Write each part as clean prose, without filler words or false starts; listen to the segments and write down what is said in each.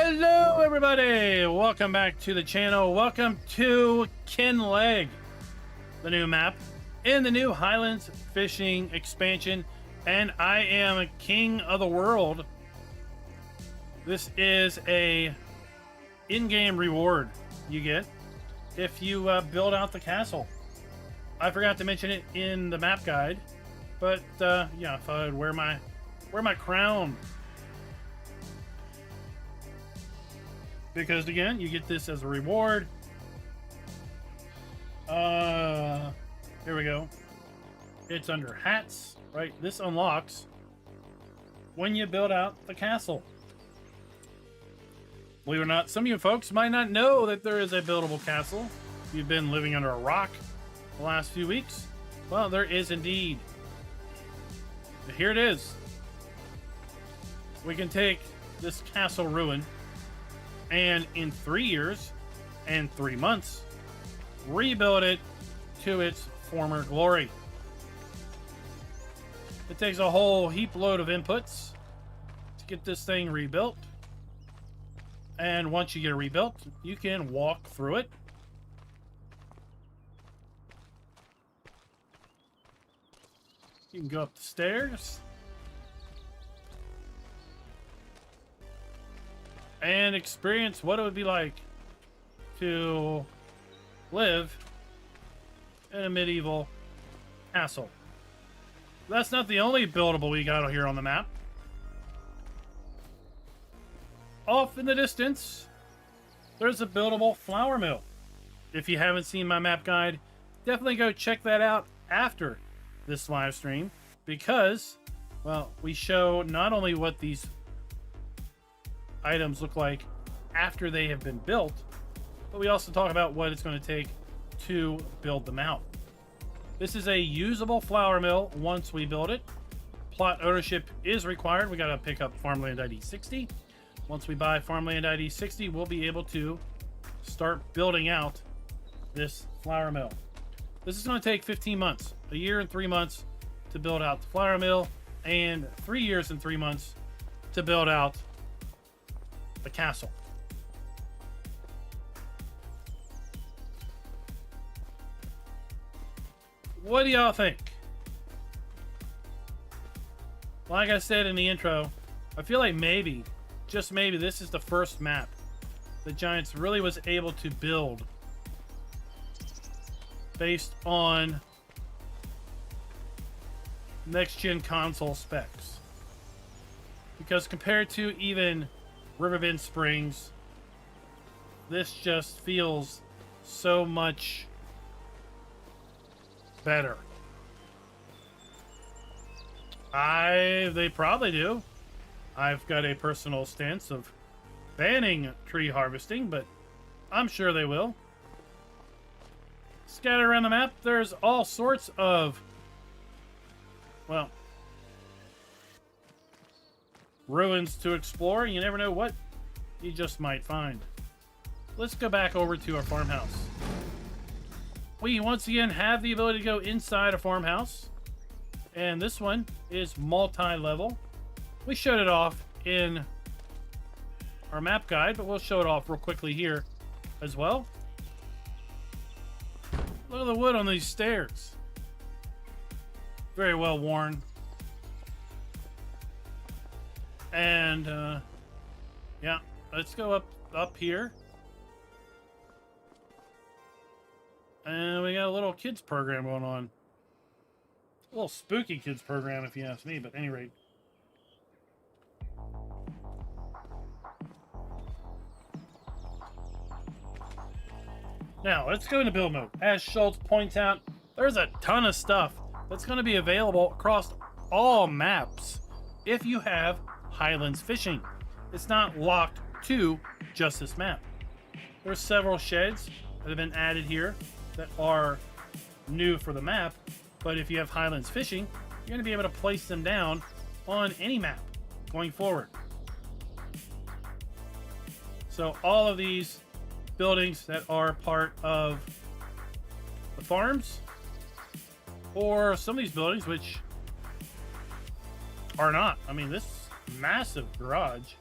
Hello everybody, welcome back to the channel. Welcome to Kinleg, the new map in the new Highlands fishing expansion, and I am king of the world. This is a in-game reward you get if you build out the castle. I forgot to mention it in the map guide, but yeah, I thought I'd wear my crown. Because again, you get this as a reward. Here we go. It's under hats, right? This unlocks when you build out the castle. Believe it or not, some of you folks might not know that there is a buildable castle. If you've been living under a rock the last few weeks, well, there is indeed. But here it is. We can take this castle ruin and in 3 years and 3 months, rebuild it to its former glory. It takes a whole heap load of inputs to get this thing rebuilt. And once you get it rebuilt, you can walk through it. You can go up the stairs. And experience what it would be like to live in a medieval castle. That's not the only buildable we got here on the map. Off in the distance, there's a buildable flour mill. If you haven't seen my map guide, definitely go check that out after this live stream, because, well, we show not only what these items look like after they have been built, but we also talk about what it's going to take to build them out. This is a usable flour mill once we build it. Plot ownership is required. We got to pick up Farmland ID 60. Once we buy Farmland ID 60, we'll be able to start building out this flour mill. This is going to take 15 months, a year and 3 months to build out the flour mill, and 3 years and 3 months to build out the castle. What do y'all think? Like I said in the intro, I feel like maybe, just maybe, this is the first map that Giants really was able to build based on next-gen console specs. Because compared to even Riverbend Springs, this just feels so much better. They probably do. I've got a personal stance of banning tree harvesting, but I'm sure they will. Scattered around the map, there's all sorts of, well, ruins to explore. You never know what you just might find. Let's go back over to our farmhouse. We once again have the ability to go inside a farmhouse, and this one is multi-level. We showed it off in our map guide, but we'll show it off real quickly here as well. Look at the wood on these stairs. Very well worn. And yeah, let's go up here. And we got a little kids program going on. A little spooky kids program, if you ask me, but at any rate. Now, let's go into build mode. As Schultz points out, there's a ton of stuff that's going to be available across all maps if you have Highlands fishing. It's not locked to just this map. There's several sheds that have been added here that are new for the map, but if you have Highlands fishing, you're going to be able to place them down on any map going forward. So all of these buildings that are part of the farms, or some of these buildings which are not. I mean, this massive garage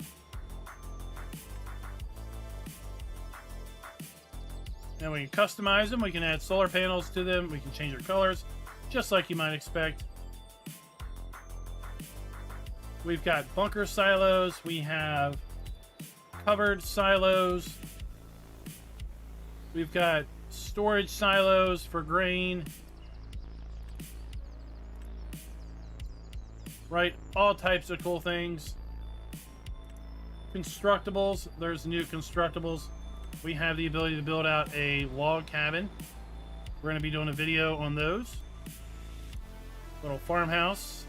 And we can customize them. We can add solar panels to them. We can change their colors, just like you might expect. We've got bunker silos. We have covered silos. We've got storage silos for grain. Right, all types of cool things. Constructibles, there's new constructibles. We have the ability to build out a log cabin. We're going to be doing a video on those. Little farmhouse.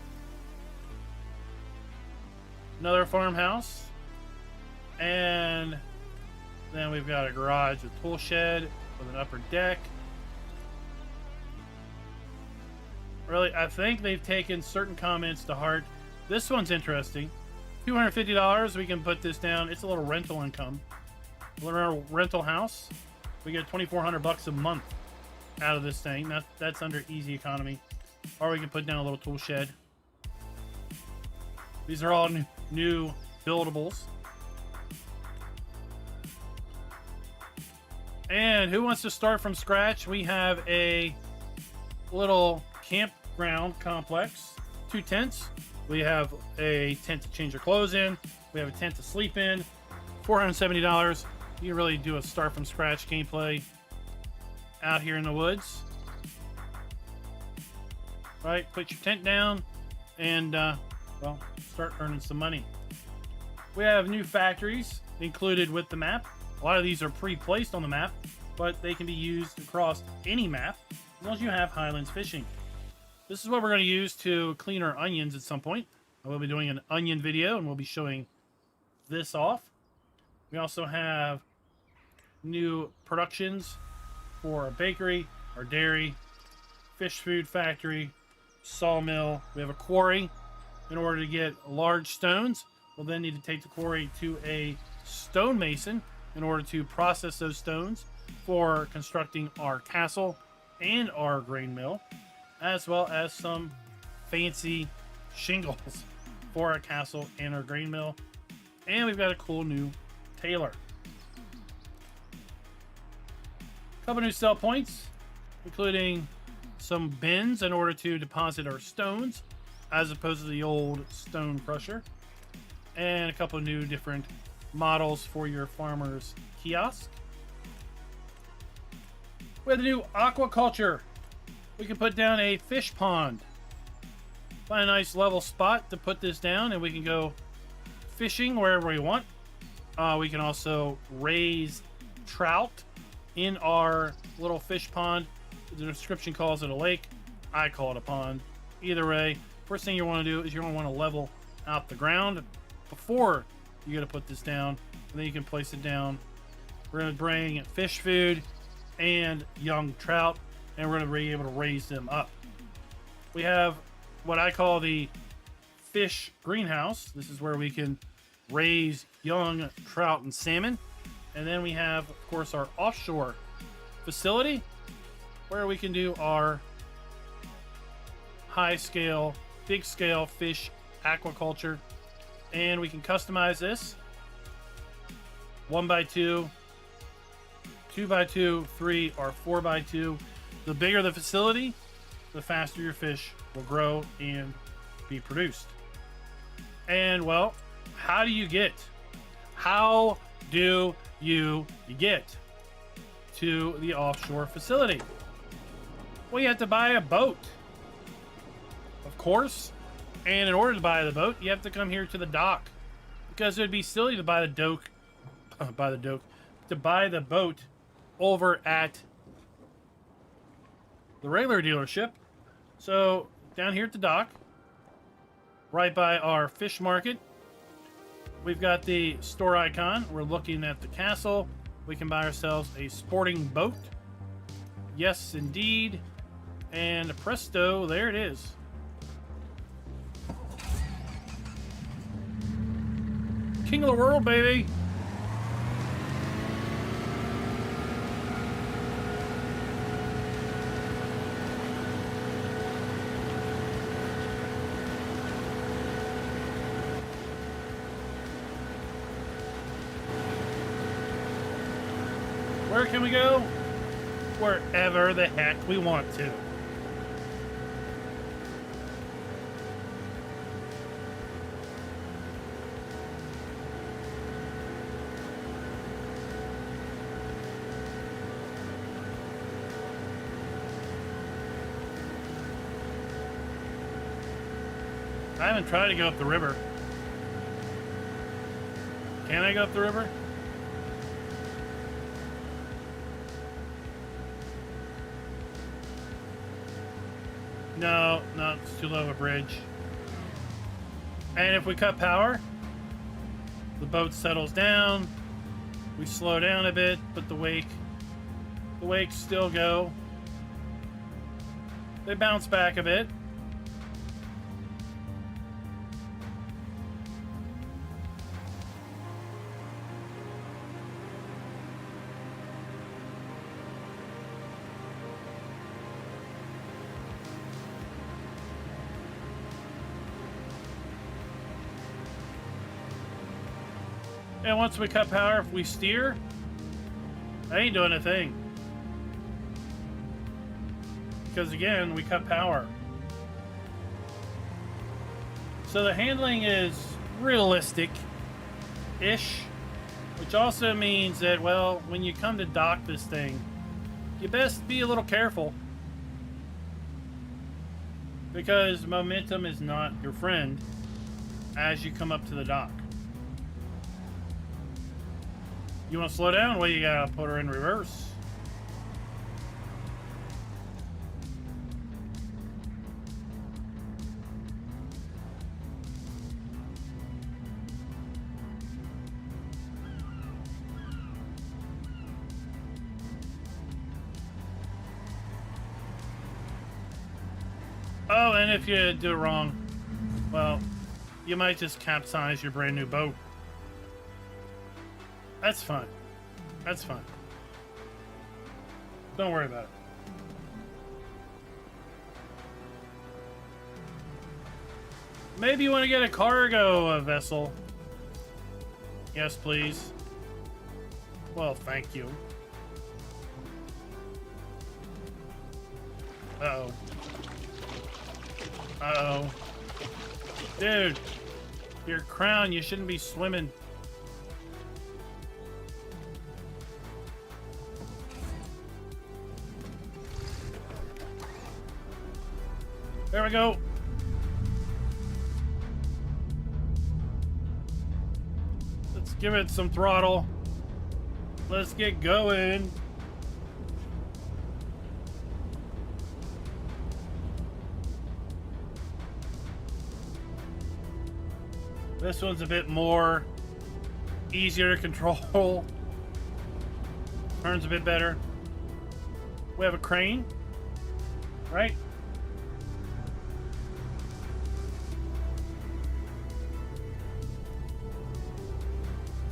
Another farmhouse. And then we've got a garage, a tool shed with an upper deck. Really, I think they've taken certain comments to heart. This one's interesting. $250, we can put this down. It's a little rental income. A little rental house. We get $2,400 a month out of this thing. That's under easy economy. Or we can put down a little tool shed. These are all new buildables. And who wants to start from scratch? We have a little campground complex. 2 tents. We have a tent to change your clothes in. We have a tent to sleep in. $470. You can really do a start from scratch gameplay out here in the woods. Right, put your tent down and well, start earning some money. We have new factories included with the map. A lot of these are pre-placed on the map, but they can be used across any map as long as you have Highlands fishing. This is what we're going to use to clean our onions at some point. I will be doing an onion video and we'll be showing this off. We also have new productions for our bakery, our dairy, fish food factory, sawmill. We have a quarry. In order to get large stones, we'll then need to take the quarry to a stonemason in order to process those stones for constructing our castle and our grain mill, as well as some fancy shingles for our castle and our grain mill. And we've got a cool new tailor. A couple new sell points, including some bins in order to deposit our stones, as opposed to the old stone crusher. And a couple new different models for your farmer's kiosk. We have the new aquaculture. We can put down a fish pond. Find a nice level spot to put this down, and we can go fishing wherever we want. We can also raise trout in our little fish pond. The description calls it a lake. I call it a pond. Either way, first thing you want to do is you're going to want to level out the ground before you're going to put this down, and then you can place it down. We're going to bring fish food and young trout, and we're going to be able to raise them up. We have what I call the fish greenhouse. This is where we can raise young trout and salmon. And then we have, of course, our offshore facility where we can do our high scale, big scale fish aquaculture. And we can customize this 1x2, 2x2, 3 or 4x2. The bigger the facility, the faster your fish will grow and be produced. And well, how do you get to the offshore facility? Well, you have to buy a boat, of course. And in order to buy the boat, you have to come here to the dock, because it would be silly to buy the boat over at the regular dealership. So down here at the dock, right by our fish market, we've got the store icon. We're looking at the castle. We can buy ourselves a sporting boat. Yes, indeed. And presto, there it is. King of the world, baby. Where can we go? wherever the heck we want to. I haven't tried to go up the river. Can I go up the river? No, it's too low of a bridge. And if we cut power, the boat settles down. We slow down a bit, but the wakes still go. They bounce back a bit. And once we cut power, if we steer, I ain't doing a thing. Because again, we cut power. So the handling is realistic-ish, which also means that, well, when you come to dock this thing, you best be a little careful. Because momentum is not your friend as you come up to the dock. You want to slow down? Well, you gotta put her in reverse. Oh, and if you do it wrong, well, you might just capsize your brand new boat. That's fine. That's fine. Don't worry about it. Maybe you want to get a cargo vessel. Yes, please. Well, thank you. Uh-oh. Uh-oh. Dude, your crown, you shouldn't be swimming. There we go. Let's give it some throttle. Let's get going. This one's a bit more easier to control. Turns a bit better. We have a crane, right?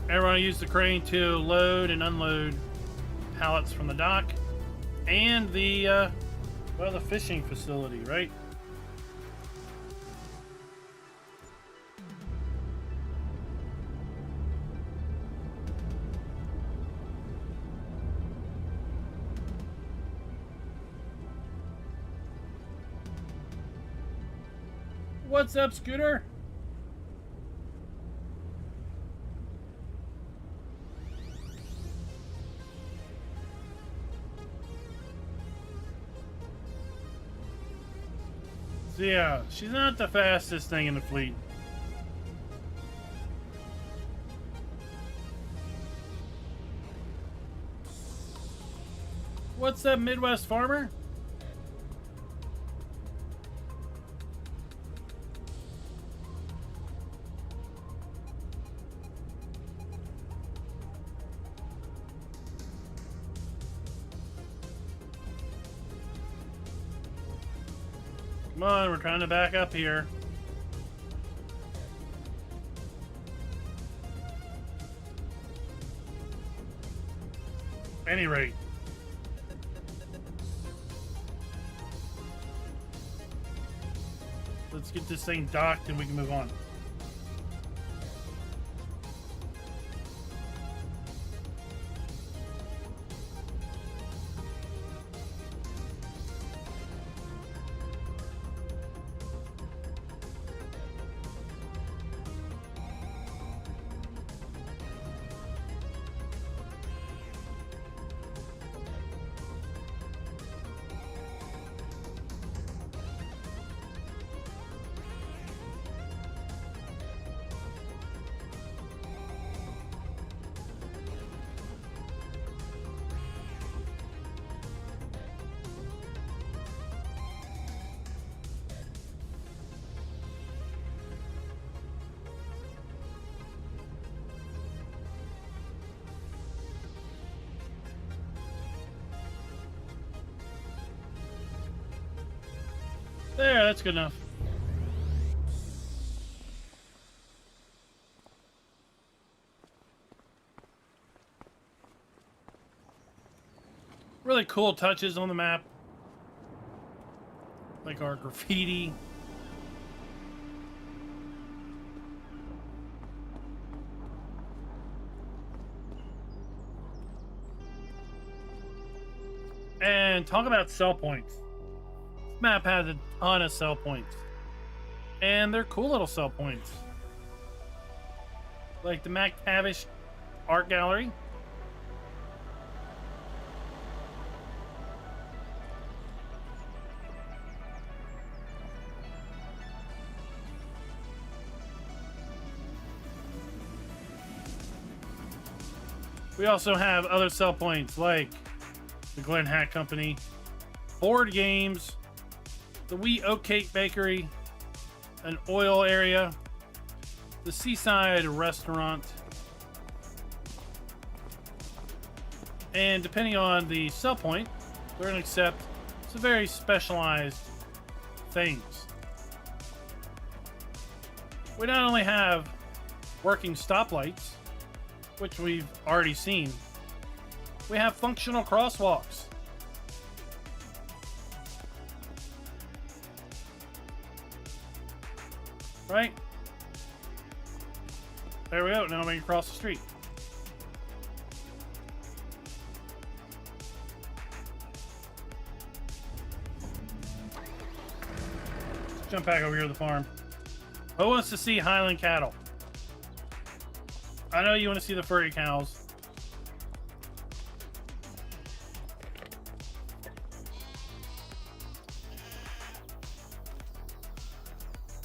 Everyone use the crane to load and unload pallets from the dock and the, well, the fishing facility, right? What's up, Scooter? So yeah, she's not the fastest thing in the fleet. What's up, Midwest Farmer? Come on, we're trying to back up here. Any rate. Let's get this thing docked and we can move on. There, that's good enough. Really cool touches on the map. Like our graffiti. And talk about sell points. This map has a ton of sell points. And they're cool little sell points. Like the McTavish Art Gallery. We also have other sell points like the Glen Hat Company, board games, the Wee Oat Cake Bakery, an oil area, the Seaside Restaurant, and depending on the sell point, we're going to accept some very specialized things. We not only have working stoplights, which we've already seen, we have functional crosswalks. Right? There we go. Now we can cross the street. Let's jump back over here to the farm. Who wants to see Highland cattle? I know you want to see the furry cows.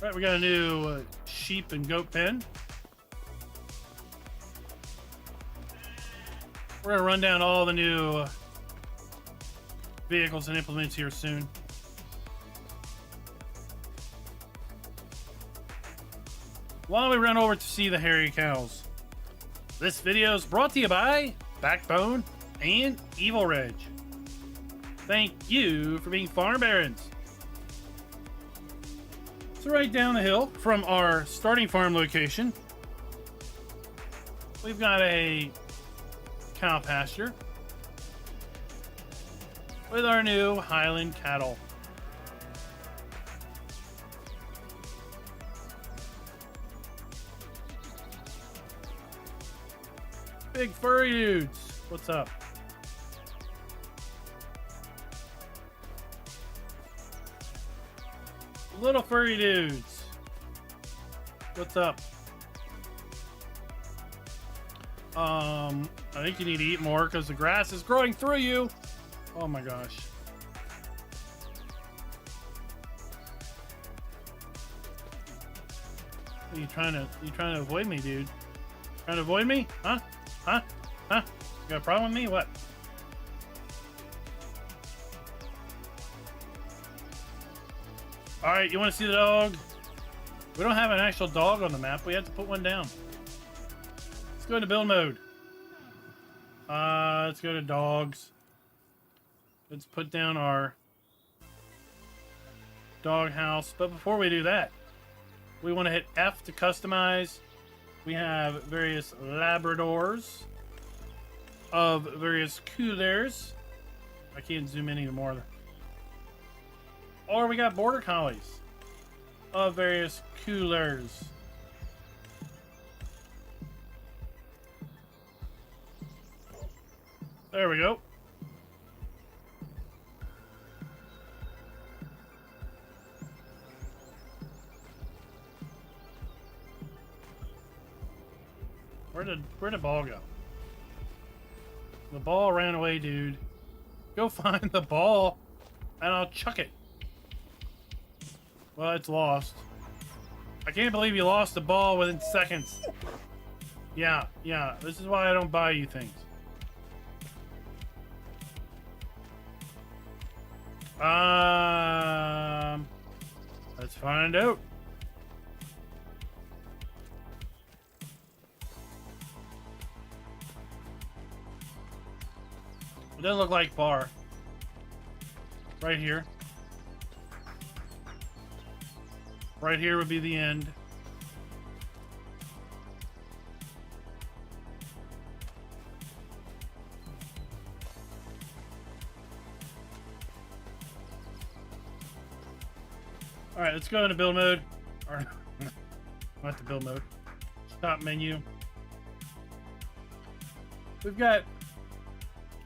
Right, we got a new sheep and goat pen. We're going to run down all the new vehicles and implements here soon. While we run over to see the hairy cows. This video is brought to you by Backbone and Evil Reg. Thank you for being farm barons. So right down the hill from our starting farm location, we've got a cow pasture with our new Highland cattle. Big furry dudes, what's up? Little furry dudes, what's up? I think you need to eat more because the grass is growing through you. Oh my gosh. Are you trying to avoid me, dude? Trying to avoid me? Huh? Huh? Huh? You got a problem with me? What? Alright, you want to see the dog? We don't have an actual dog on the map. We have to put one down. Let's go into build mode. Let's go to dogs. Let's put down our dog house. But before we do that, we want to hit F to customize. We have various Labradors of various couleurs. I can't zoom in anymore. Or we got Border Collies of various couleurs. There we go. Where'd the ball go? The ball ran away, dude. Go find the ball and I'll chuck it. Well, it's lost. I can't believe you lost the ball within seconds. Yeah. This is why I don't buy you things. Let's find out. It doesn't look like bar. Right here. Right here would be the end. All right, let's go into build mode. Or not the build mode. Shop menu. We've got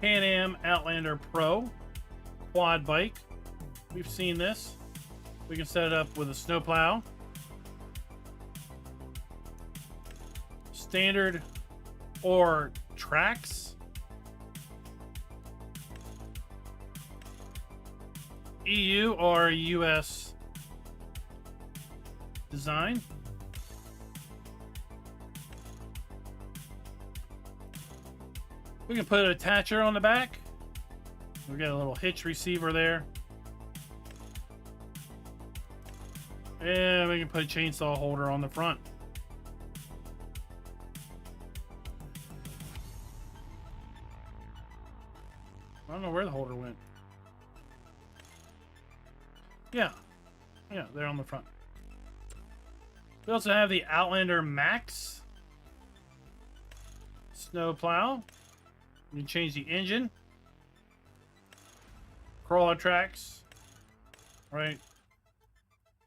Can-Am Outlander Pro quad bike. We've seen this. We can set it up with a snowplow. Standard or tracks. EU or US design. We can put an attacher on the back. We got a little hitch receiver there. And we can put a chainsaw holder on the front. I don't know where the holder went. Yeah, they're on the front. We also have the Outlander Max snowplow. You can change the engine. Crawler tracks. Right.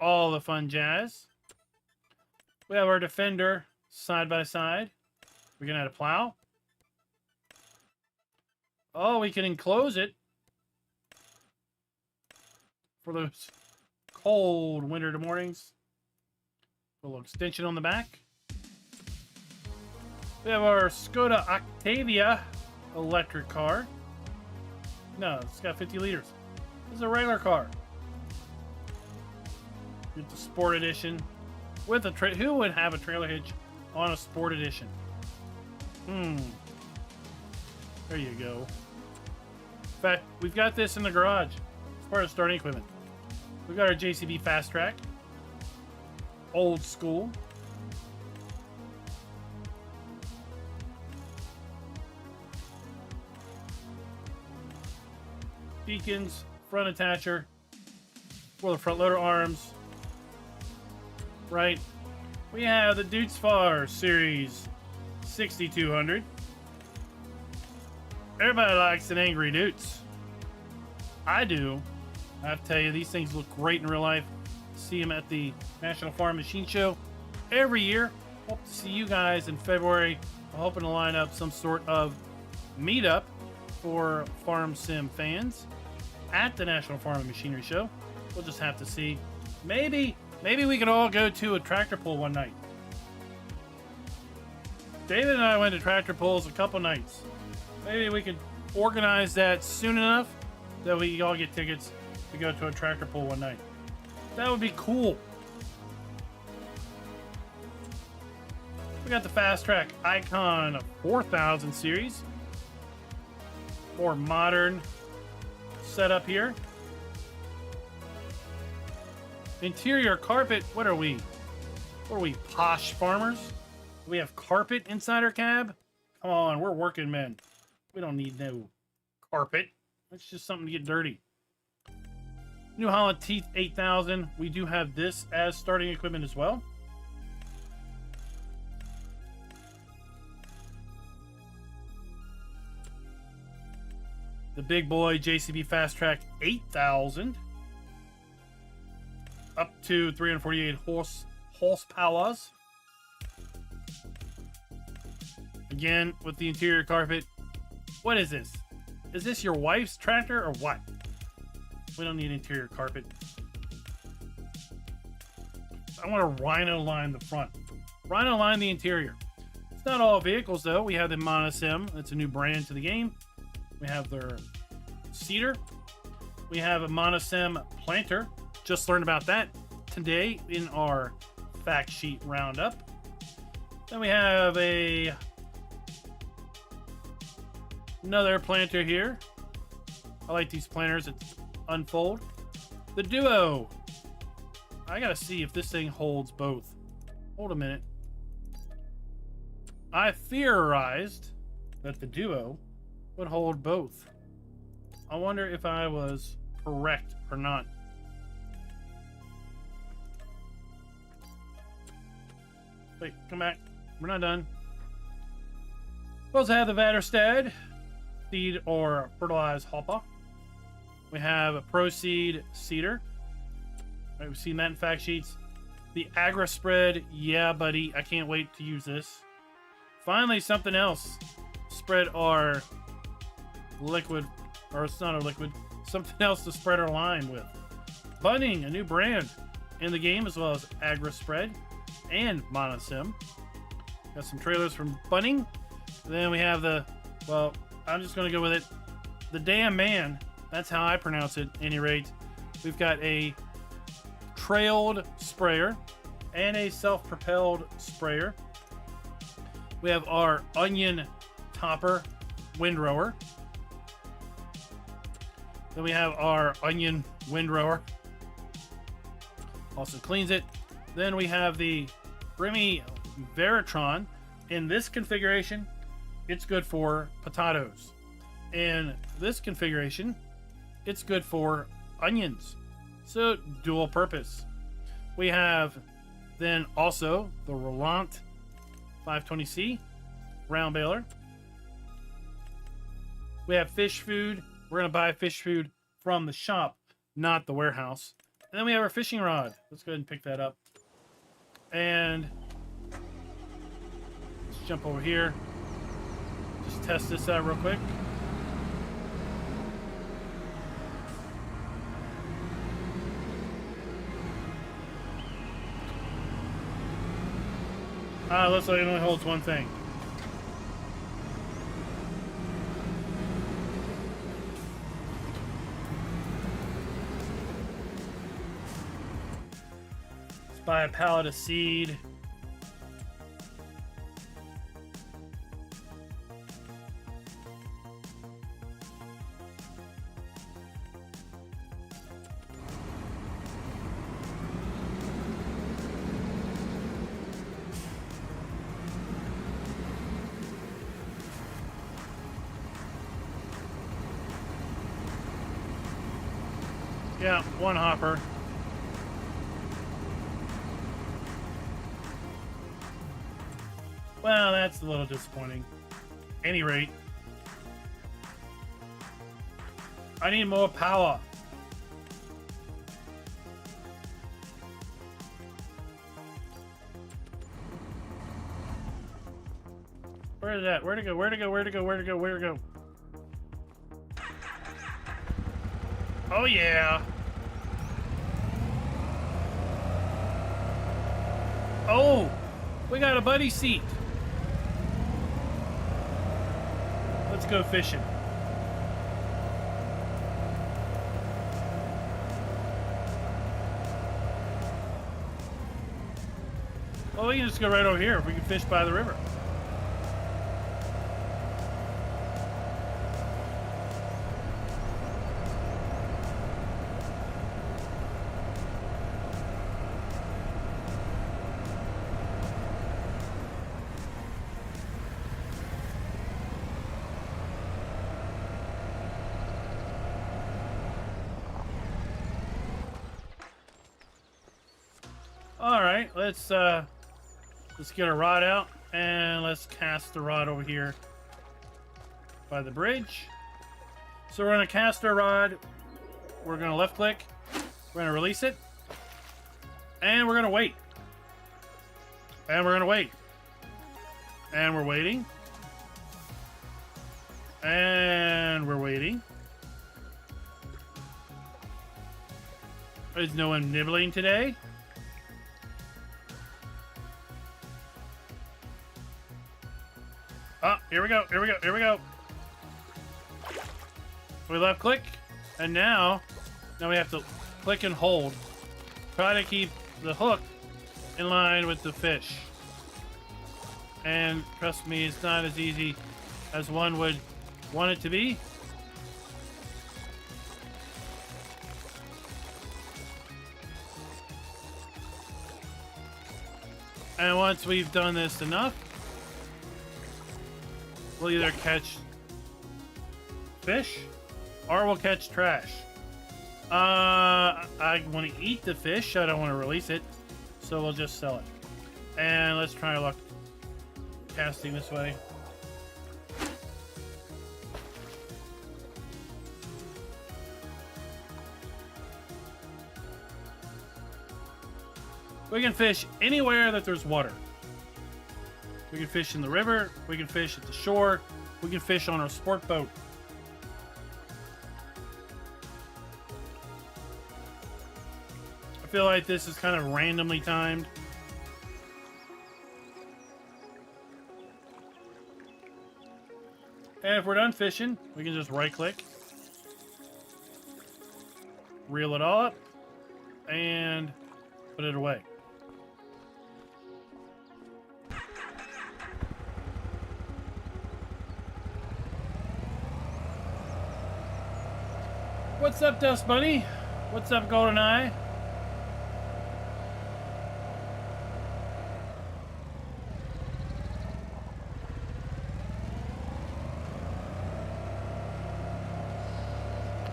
All the fun jazz. We have our Defender side by side. We can add a plow. Oh, we can enclose it for those cold winter mornings. A little extension on the back. We have our Skoda Octavia electric car. No, it's got 50 liters. This is a regular car. Get the Sport Edition with a who would have a trailer hitch on a Sport Edition? There you go. In fact, we've got this in the garage. It's part of starting equipment. We've got our JCB Fast Track. Old school. Beacons, front attacher for the front loader arms. Right. We have the Dutesfar Series 6200. Everybody likes an angry Dutes. I do. I have to tell you, these things look great in real life. See them at the National Farm Machine Show every year. Hope to see you guys in February. I'm hoping to line up some sort of meetup for Farm Sim fans at the National Farm and Machinery Show. We'll just have to see. Maybe we could all go to a tractor pull one night. David and I went to tractor pulls a couple nights. Maybe we could organize that soon enough that we all get tickets to go to a tractor pull one night. That would be cool. We got the Fast Track Icon 4000 series. More modern setup here. Interior carpet. What are we? What are we, posh farmers? We have carpet inside our cab? Come on, we're working men. We don't need no carpet. That's just something to get dirty. New Holland Teeth 8000. We do have this as starting equipment as well. The big boy JCB Fast Track 8000. Up to 348 horsepower. Again, with the interior carpet. What is this? Is this your wife's tractor or what? We don't need interior carpet. I want to Rhino line the front. Rhino line the interior. It's not all vehicles though. We have the Monosim. That's a new brand to the game. We have their Cedar. We have a Monosim planter. Just learned about that today in our fact sheet roundup. Then we have another planter here. I like these planters that unfold. The Duo. I gotta see if this thing holds both. Hold a minute. I theorized that the Duo would hold both. I wonder if I was correct or not. Wait, come back. We're not done. We also have the Vatterstead seed or fertilized hopper. We have a Proseed Cedar. Right, we've seen that in fact sheets. The Agra Spread. Yeah, buddy. I can't wait to use this. Finally, something else. Spread our liquid. Or it's not a liquid. Something else to spread our lime with. Bunning, a new brand in the game, as well as Agra Spread and Monosim. Got some trailers from Bunning. Then we have the, well, I'm just going to go with it. The Damn Man. That's how I pronounce it, at any rate. We've got a trailed sprayer and a self-propelled sprayer. We have our onion topper windrower. Then we have our onion windrower. Also cleans it. Then we have the Remy Veritron. In this configuration, it's good for potatoes. In this configuration, it's good for onions. So dual purpose. We have then also the Roland 520C round baler. We have fish food. We're going to buy fish food from the shop, not the warehouse. And then we have our fishing rod. Let's go ahead and pick that up. And let's jump over here. Just test this out real quick. Looks like it only holds one thing. Let's buy a pallet of seed. Yeah, one hopper. Well, that's a little disappointing. Any rate, I need more power. Where is that? Where'd it go? Where'd it go? Where'd it go? Where'd it go? Where'd it go? Oh yeah. Oh, we got a buddy seat. Let's go fishing. Well, we can just go right over here if we can fish by the river. All right, let's get our rod out and let's cast the rod over here by the bridge. So we're gonna cast our rod. We're gonna left click. We're gonna release it, and we're gonna wait. And we're gonna wait. And we're waiting. And we're waiting. Is no one nibbling today? Oh, here we go, here we go, here we go. We left click, and now we have to click and hold. Try to keep the hook in line with the fish. And trust me, it's not as easy as one would want it to be. And once we've done this enough, we'll either catch fish or we'll catch trash. I want to eat the fish. I don't want to release it. So we'll just sell it. And let's try our luck casting this way. We can fish anywhere that there's water. We can fish in the river. We can fish at the shore. We can fish on our sport boat. I feel like this is kind of randomly timed. And if we're done fishing, we can just right-click, reel it all up, and put it away. What's up, Dust Bunny? What's up, GoldenEye?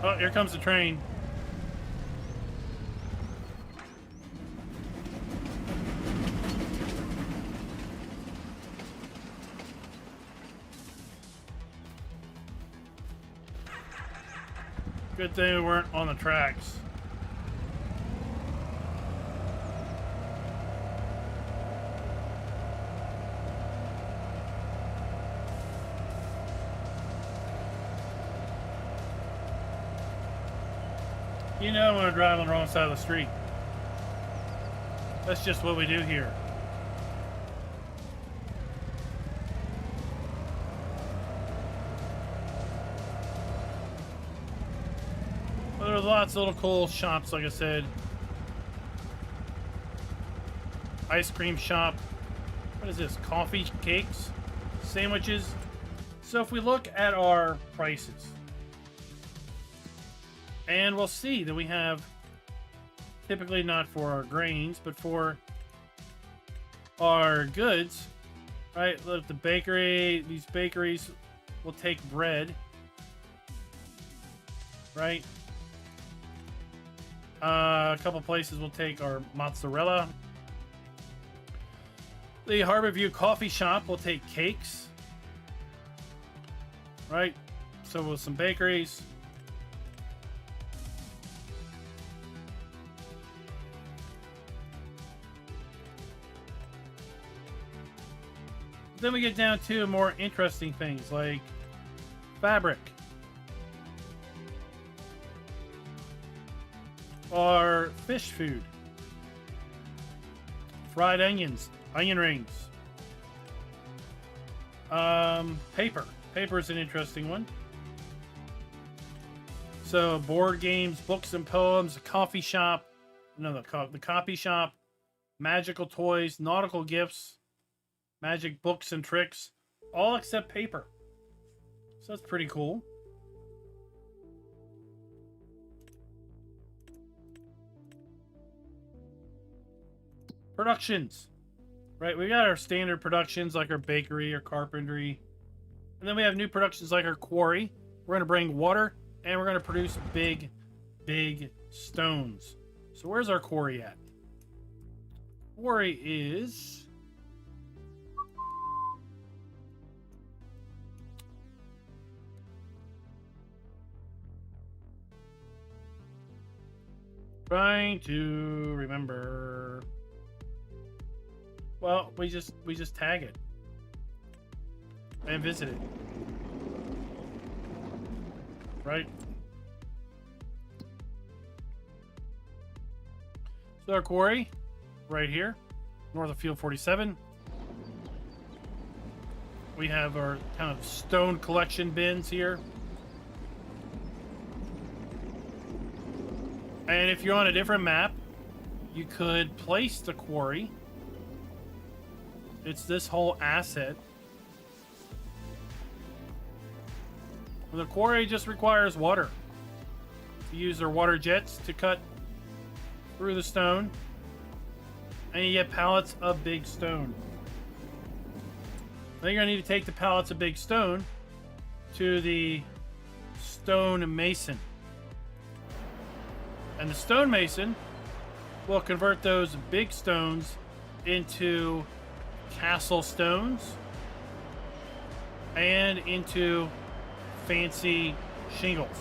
Oh, here comes the train. Good thing we weren't on the tracks. You know I'm going to drive on the wrong side of the street. That's just what we do here. Well, there's lots of little cool shops, like I said. Ice cream shop. What is this? Coffee, cakes, sandwiches. So if we look at our prices, and we'll see that we have, typically not for our grains, but for our goods, right? Look, the bakery, these bakeries will take bread, right? A couple places will take our mozzarella. The Harborview Coffee Shop will take cakes, right? So will some bakeries. Then we get down to more interesting things like fabric, or fish food, fried onions, onion rings, paper. Paper is an interesting one. So board games, books and poems, a coffee shop, no, the copy shop, magical toys, nautical gifts, magic books and tricks, all except paper. So that's pretty cool. Productions, right? We got our standard productions like our bakery or carpentry. And then we have new productions like our quarry. We're going to bring water and we're going to produce big, big stones. So where's our quarry at? Quarry is... trying to remember. Well, we just tag it and visit it, right? So our quarry, right here, north of Field 47. We have our kind of stone collection bins here. And if you're on a different map, you could place the quarry. It's this whole asset. The quarry just requires water. You use their water jets to cut through the stone. And you get pallets of big stone. Then you're going to need to take the pallets of big stone to the stone mason. And the stonemason will convert those big stones into castle stones and into fancy shingles.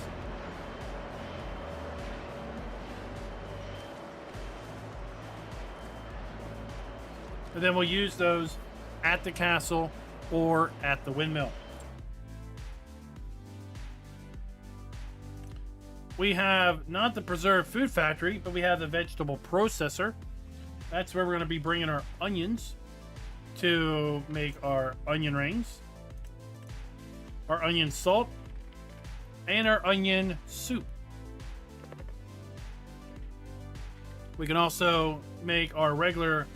And then we'll use those at the castle or at the windmill. We have not the preserved food factory, but we have the vegetable processor. That's where we're going to be bringing our onions to make our onion rings, our onion salt, and our onion soup. We can also make our regular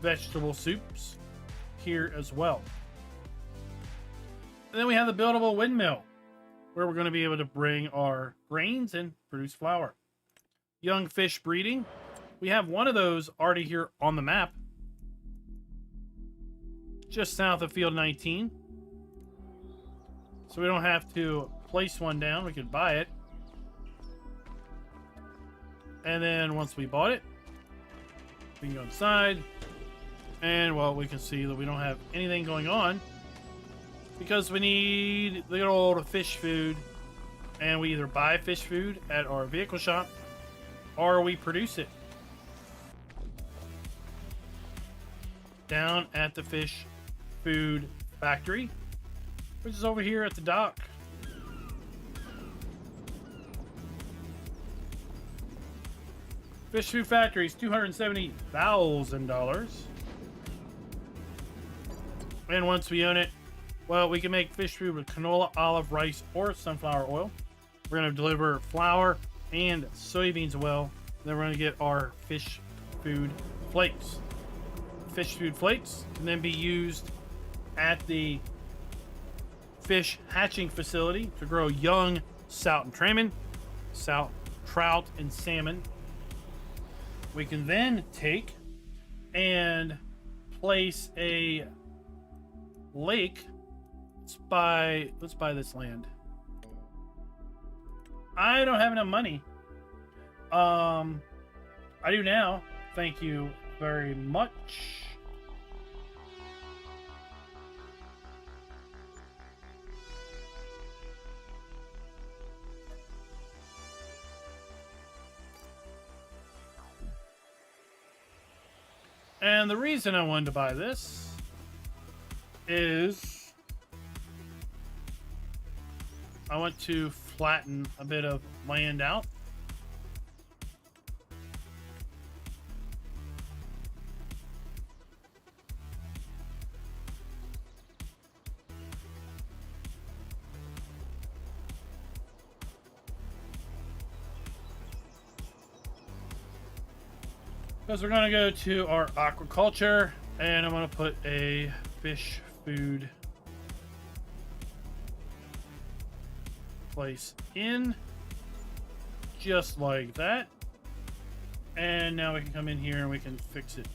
vegetable soups here as well. And then we have the buildable windmill, where we're going to be able to bring our grains and produce flour. Young fish breeding. We have one of those already here on the map, just south of field 19. So we don't have to place one down. We could buy it. And then once we bought it, we can go inside. And, well, we can see that we don't have anything going on because we need the good old fish food. And we either buy fish food at our vehicle shop or we produce it down at the fish food factory, which is over here at the dock. Fish food factory is $270,000. And once we own it, well, we can make fish food with canola, olive, rice, or sunflower oil. We're going to deliver flour and soybeans as well. Then we're going to get our fish food flakes. Fish food flakes can then be used at the fish hatching facility to grow young salmon and trout and salmon. We can then take and place a lake. Let's buy this land. I don't have enough money. I do now. Thank you very much. And the reason I wanted to buy this is I want to flatten a bit of land out. Because we're going to go to our aquaculture, and I'm going to put a fish food place in, just like that. And now we can come in here and we can fix it.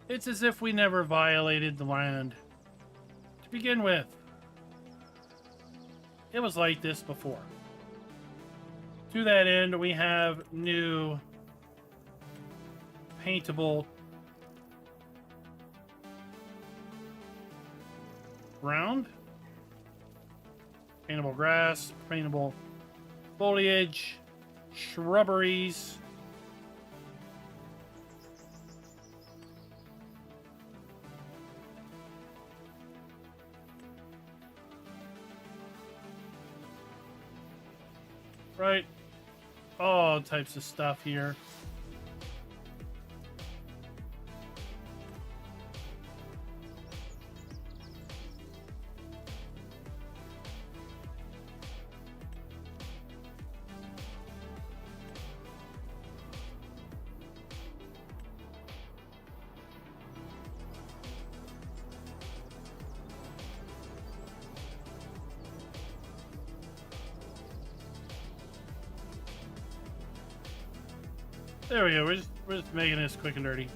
It's as if we never violated the land to begin with. It was like this before. To that end, we have new paintable ground, paintable grass, paintable foliage, shrubberies, right? All types of stuff here. There we go. We're just making this quick and dirty.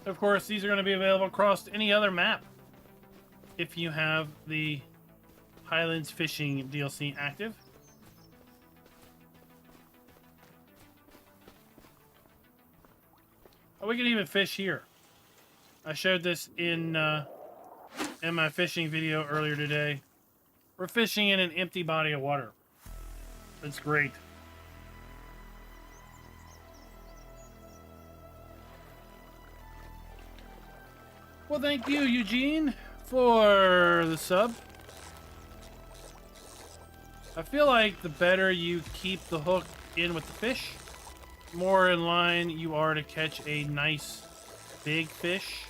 Of course, these are going to be available across any other map if you have the Highlands fishing DLC active. Oh, we can even fish here. I showed this in my fishing video earlier today. We're fishing in an empty body of water. It's great. Well, thank you, Eugene, for the sub. I feel like the better you keep the hook in with the fish, more in line you are to catch a nice big fish.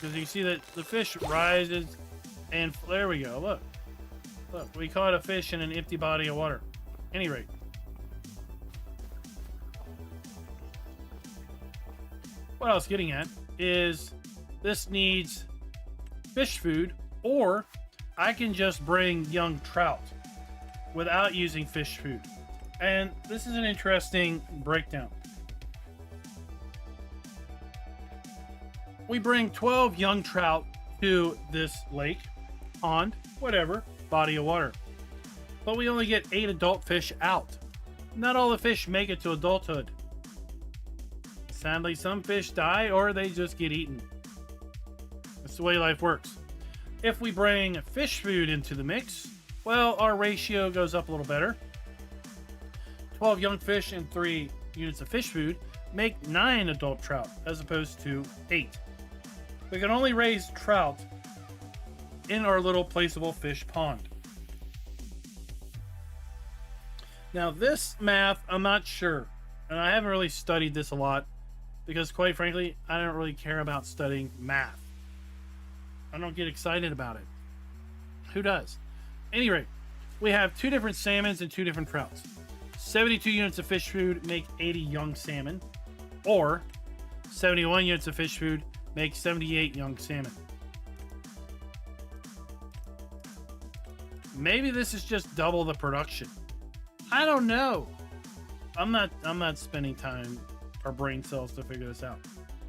Because you see that the fish rises, and there we go. Look, we caught a fish in an empty body of water. Any rate, what I was getting at is this needs fish food, or I can just bring young trout without using fish food. And this is an interesting breakdown. We bring 12 young trout to this lake, pond, whatever, body of water. But we only get 8 adult fish out. Not all the fish make it to adulthood. Sadly, some fish die or they just get eaten. That's the way life works. If we bring fish food into the mix, well, our ratio goes up a little better. 12 young fish and 3 units of fish food make 9 adult trout as opposed to 8. We can only raise trout in our little placeable fish pond. Now this math, I'm not sure, and I haven't really studied this a lot because quite frankly, I don't really care about studying math. I don't get excited about it. Who does? At any rate, we have 2 different salmons and 2 different trouts. 72 units of fish food make 80 young salmon, or 71 units of fish food make 78 young salmon. Maybe this is just double the production. I don't know. I'm not spending time or brain cells to figure this out.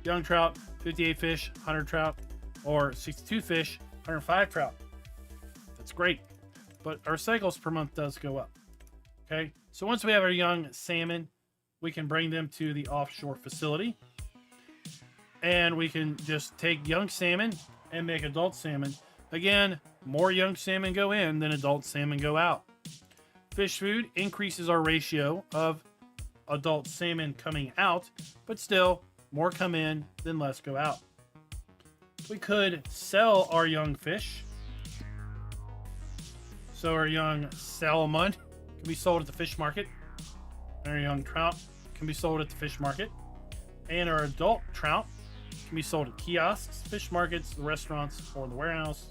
Young trout, 58 fish, 100 trout, or 62 fish, 105 trout. That's great. But our cycles per month does go up. Okay, so once we have our young salmon, we can bring them to the offshore facility. And we can just take young salmon and make adult salmon. Again, more young salmon go in than adult salmon go out. Fish food increases our ratio of adult salmon coming out, but still, more come in than less go out. We could sell our young fish. So our young salmon can be sold at the fish market. And our young trout can be sold at the fish market. And our adult trout can be sold at kiosks, fish markets, the restaurants, or the warehouse.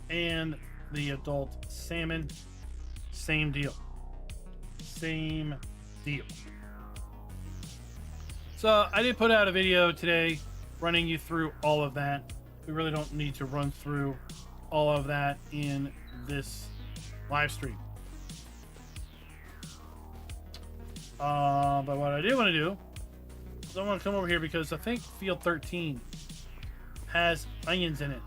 And the adult salmon, same deal. Same deal. So I did put out a video today running you through all of that. We really don't need to run through all of that in this live stream. But what I do want to do is I want to come over here because I think field 13 has onions in it.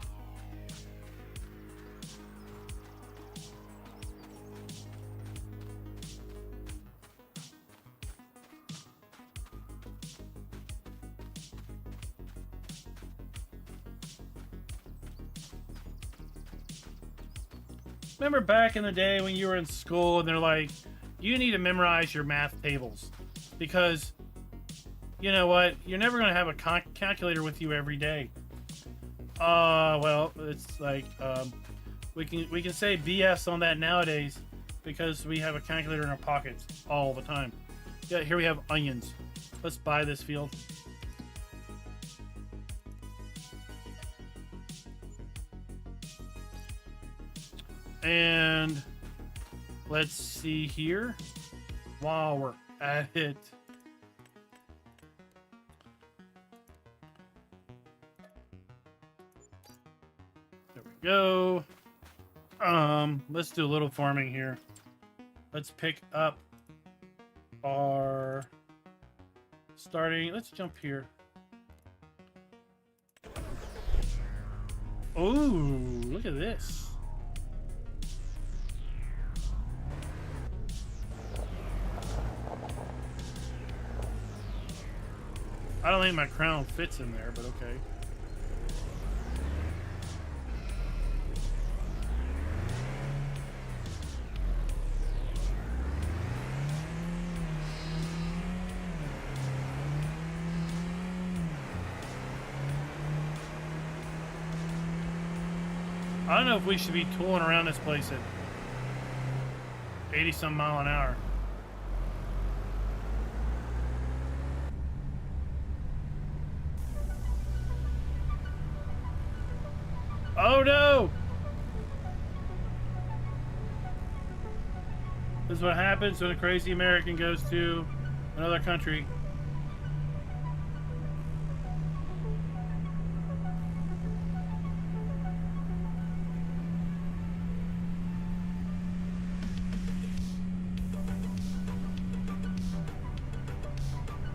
Remember back in the day when you were in school and they're like, you need to memorize your math tables because you know what? You're never going to have a calculator with you every day. Well, it's like we can say BS on that nowadays because we have a calculator in our pockets all the time. Yeah, here we have onions. Let's buy this field. And let's see here while we're at it. go. Let's do a little farming here. Let's pick up our starting. Let's jump here. Oh, look at this. I don't think my crown fits in there, but okay. I don't know if we should be tooling around this place at 80-some mile an hour. Oh no! This is what happens when a crazy American goes to another country.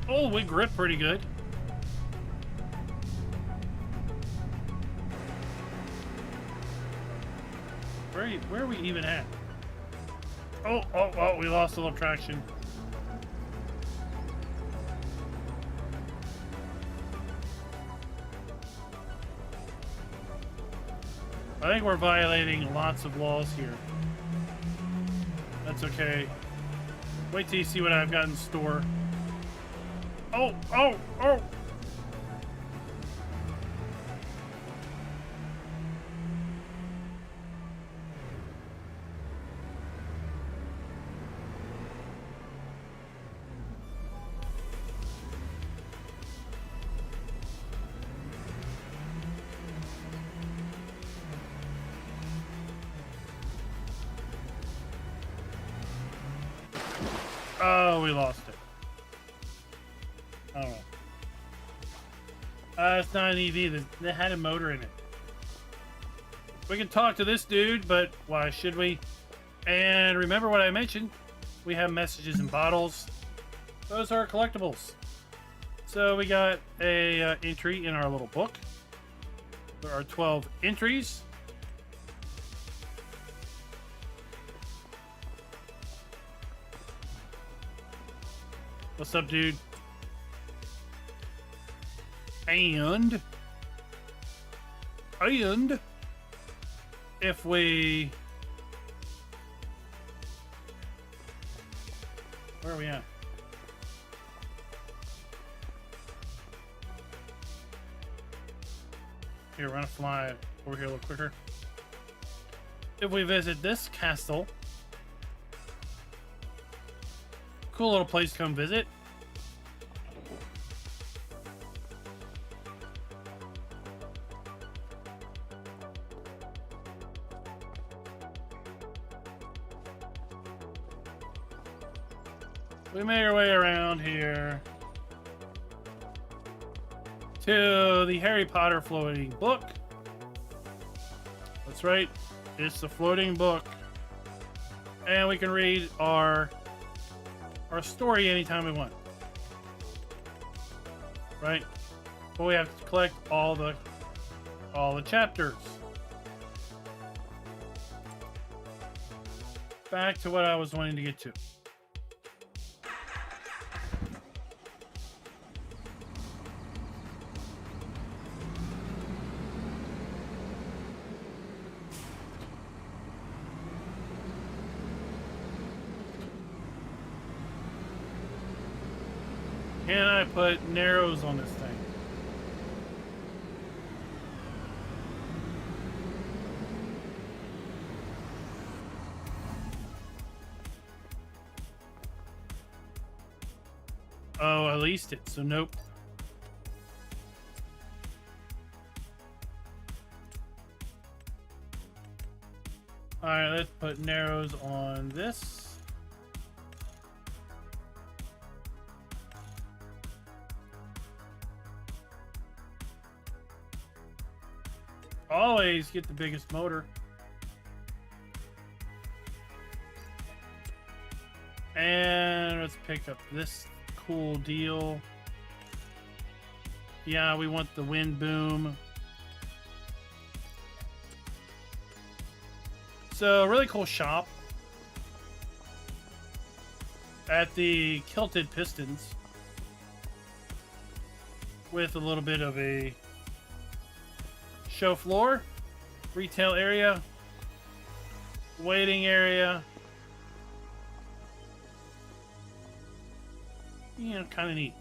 Oh, we grip pretty good. Where are we even at? Oh, we lost a little traction. I think we're violating lots of laws here. That's okay. Wait till you see what I've got in store. Oh! Oh, we lost it. I don't know. It's not an EV. That had a motor in it. We can talk to this dude, but why should we? And remember what I mentioned. We have messages and bottles. Those are collectibles. So we got a entry in our little book. There are 12 entries. What's up, dude? And if we... Where are we at? Here, we're gonna fly over here a little quicker. If we visit this castle, cool little place to come visit. We made our way around here to the Harry Potter floating book. That's right, it's the floating book. And we can read our story anytime we want. Right? But we have to collect all the chapters. Back to what I was wanting to get to. Can I put narrows on this thing? Oh, I leased it, so nope. Alright, let's put narrows on this. always get the biggest motor. And let's pick up this cool deal. Yeah, we want the wind boom. So, really cool shop at the Kilted Pistons with a little bit of a show floor, retail area, waiting area. You know, kind of neat.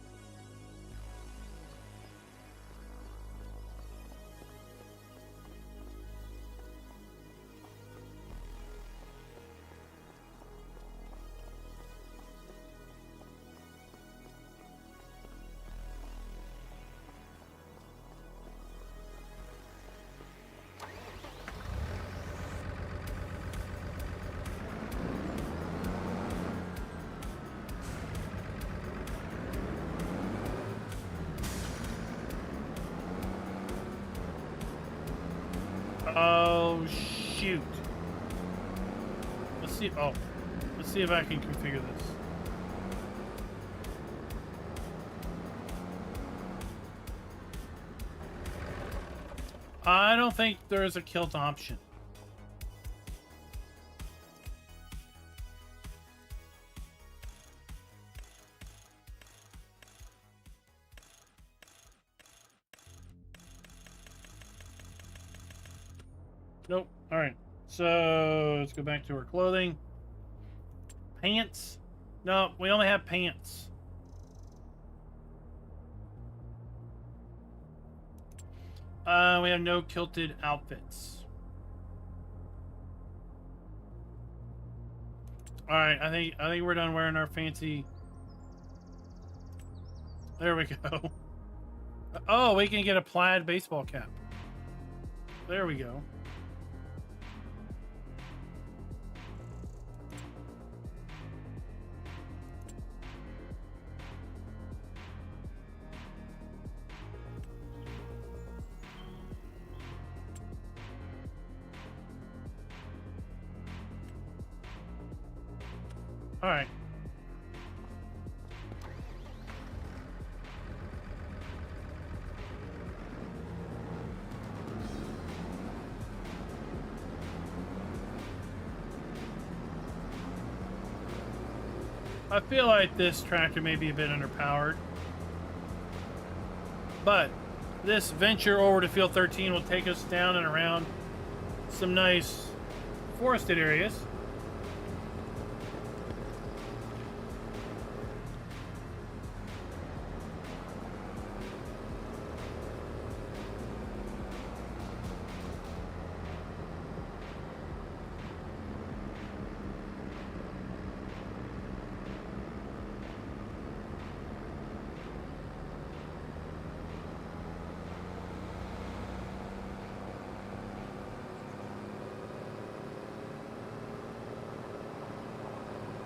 Oh, shoot. Let's see. Oh, let's see if I can configure this. I don't think there's a kilt option. Nope. All right. So let's go back to our clothing. Pants. No, we only have pants. We have no kilted outfits. All right. I think we're done wearing our fancy. There we go. Oh, we can get a plaid baseball cap. There we go. All right. I feel like this tractor may be a bit underpowered, but this venture over to field 13 will take us down and around some nice forested areas.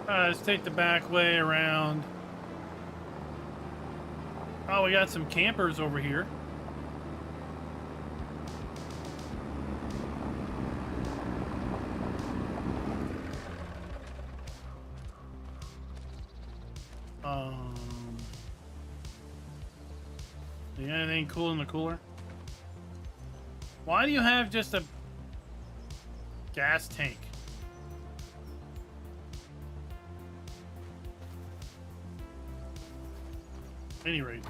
Let's take the back way around. Oh, we got some campers over here. You got anything cool in the cooler? Why do you have just a gas tank? At any rate.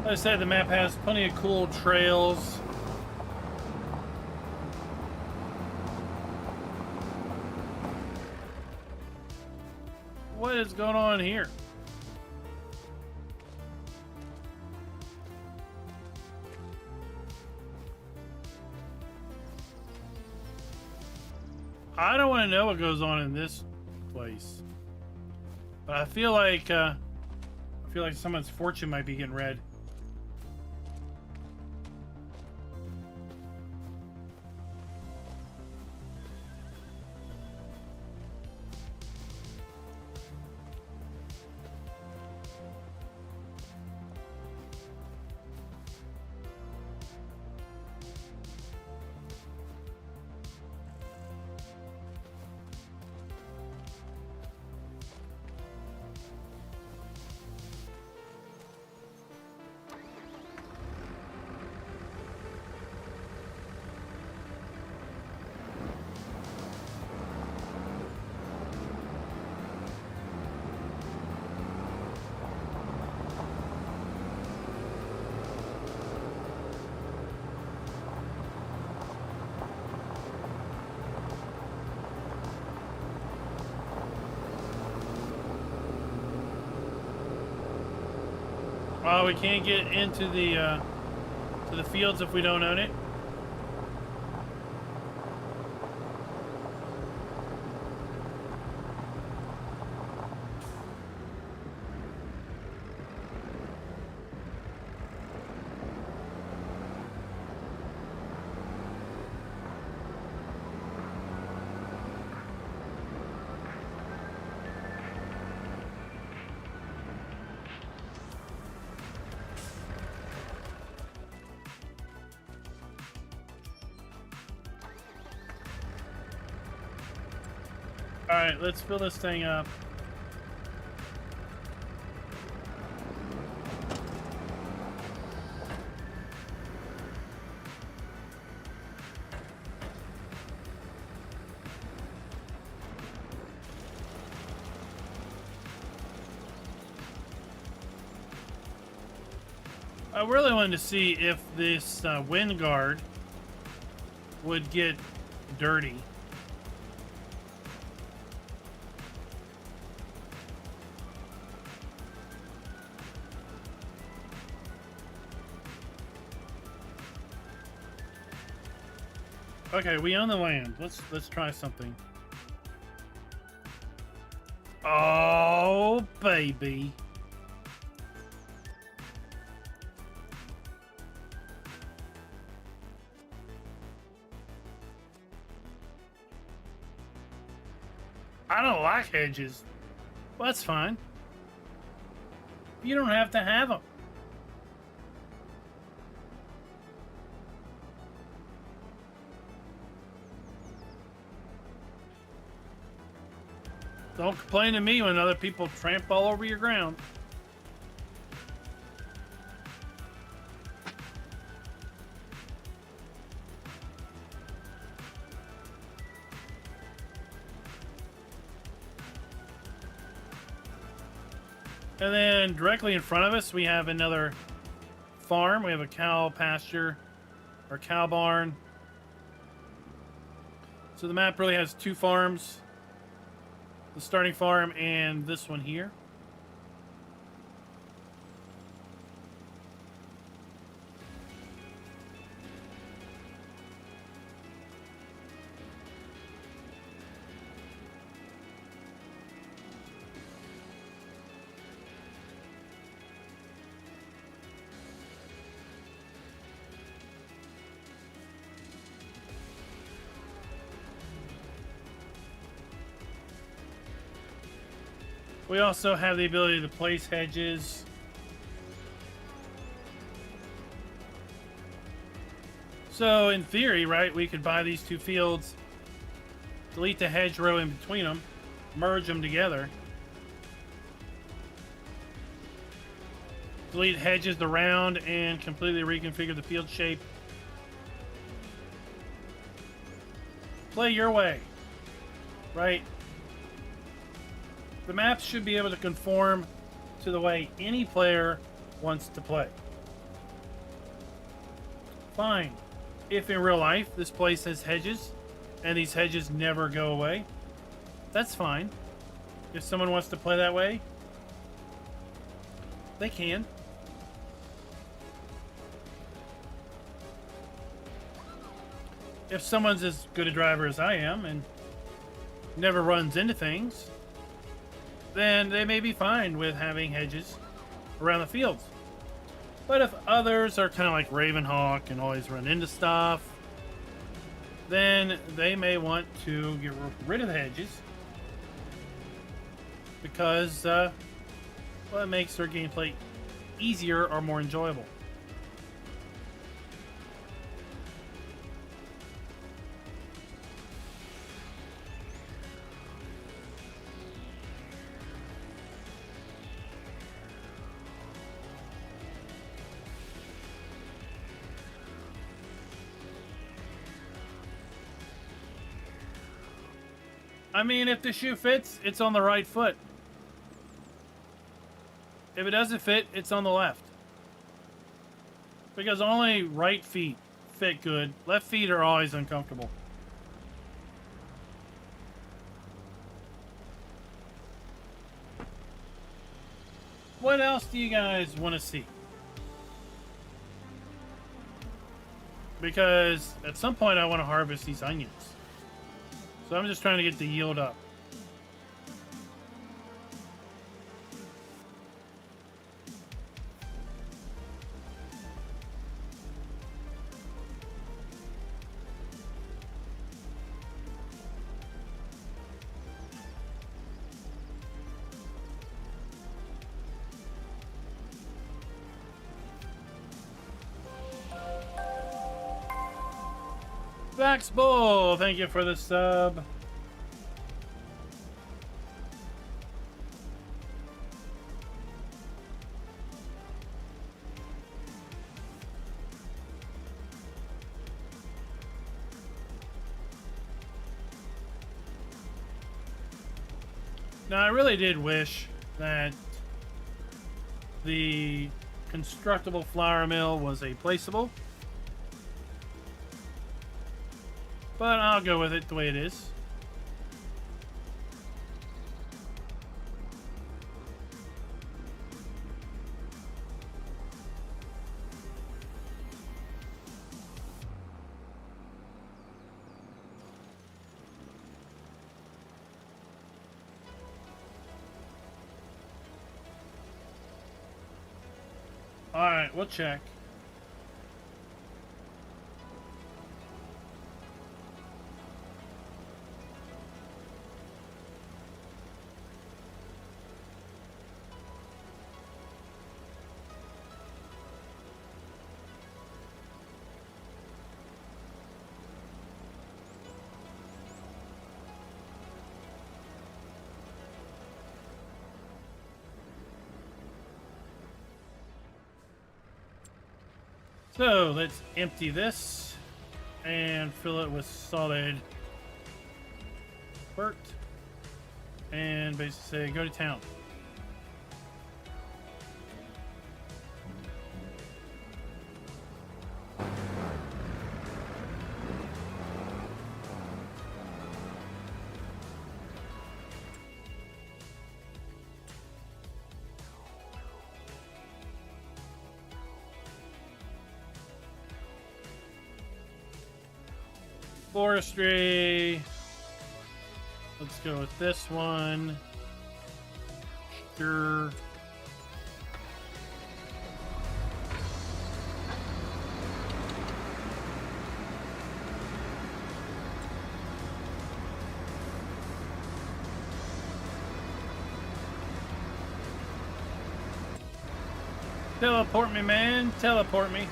Like I said, the map has plenty of cool trails. What is going on here? I don't want to know what goes on in this place, but I feel like someone's fortune might be getting read. Oh, we can't get into the to the fields if we don't own it. All right, let's fill this thing up. I really wanted to see if this wind guard would get dirty. Okay, we own the land. Let's try something. Oh, baby. I don't like hedges. Well, that's fine. You don't have to have them. Don't complain to me when other people tramp all over your ground. And then directly in front of us, we have another farm. We have a cow pasture or cow barn. So the map really has two farms. The starting farm and this one here. We also have the ability to place hedges. So in theory, right, we could buy these two fields, delete the hedgerow in between them, merge them together, delete hedges around, and completely reconfigure the field shape. Play your way, right? The maps should be able to conform to the way any player wants to play. Fine. If in real life this place has hedges and these hedges never go away, that's fine. If someone wants to play that way, they can. If someone's as good a driver as I am and never runs into things, then they may be fine with having hedges around the fields. But if others are kind of like Ravenhawk and always run into stuff, then they may want to get rid of the hedges because, well, it makes their gameplay easier or more enjoyable. I mean, if the shoe fits, it's on the right foot. If it doesn't fit, it's on the left. Because only right feet fit good. Left feet are always uncomfortable. What else do you guys want to see? because at some point I want to harvest these onions. So I'm just trying to get the yield up. Vax Bull, thank you for the sub. Now, I really did wish that the constructible flour mill was a placeable. But I'll go with it the way it is. Alright, we'll check. So let's empty this and fill it with solid dirt and basically say go to town. Forestry. Let's go with this one. Sure. Teleport me, man. Teleport me.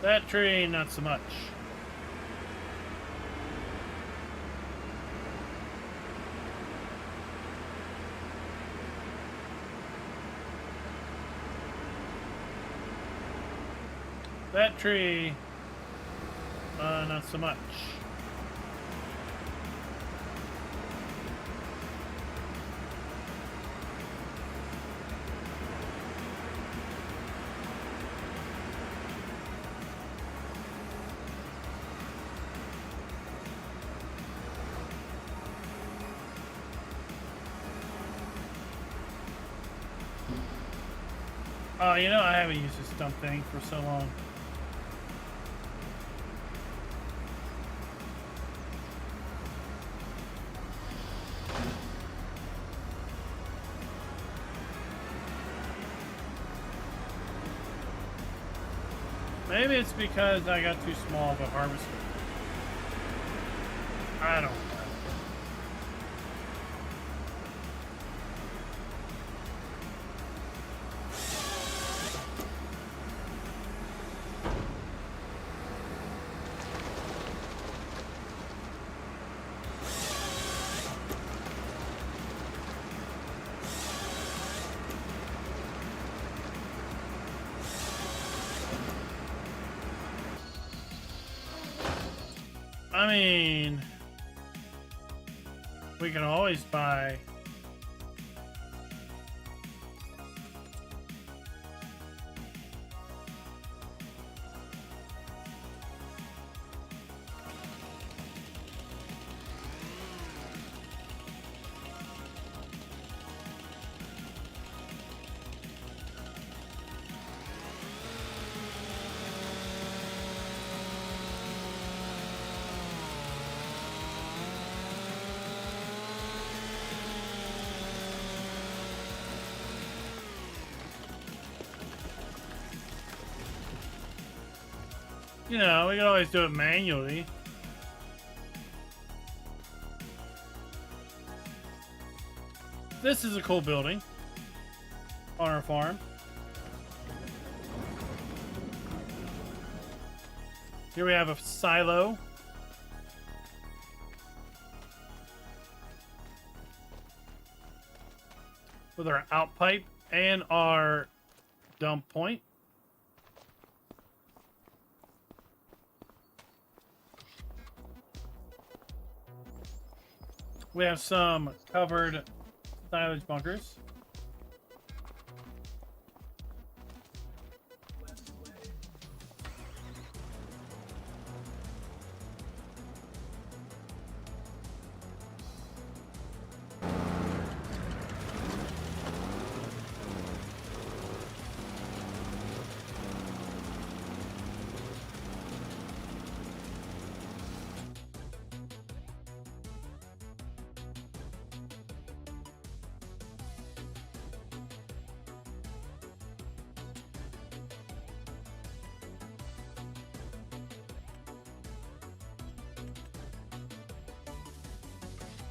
That tree, not so much. That tree, not so much. Oh, you know, I haven't used this dumb thing for so long. Maybe it's because I got too small of a harvester. I don't know. I mean, we can always buy You know, we can always do it manually. This is a cool building on our farm. Here we have a silo. With our out pipe and our dump point. We have some covered silage bunkers.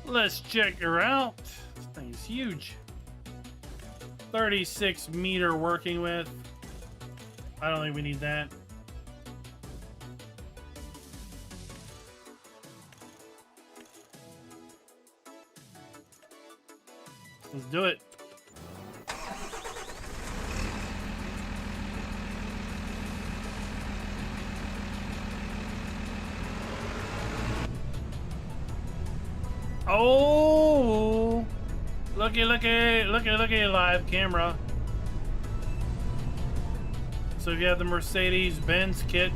Let's check her out. This thing is huge. 36-meter working with. I don't think we need that. Let's do it. Oh, looky, live camera. So if you have the Mercedes-Benz kit,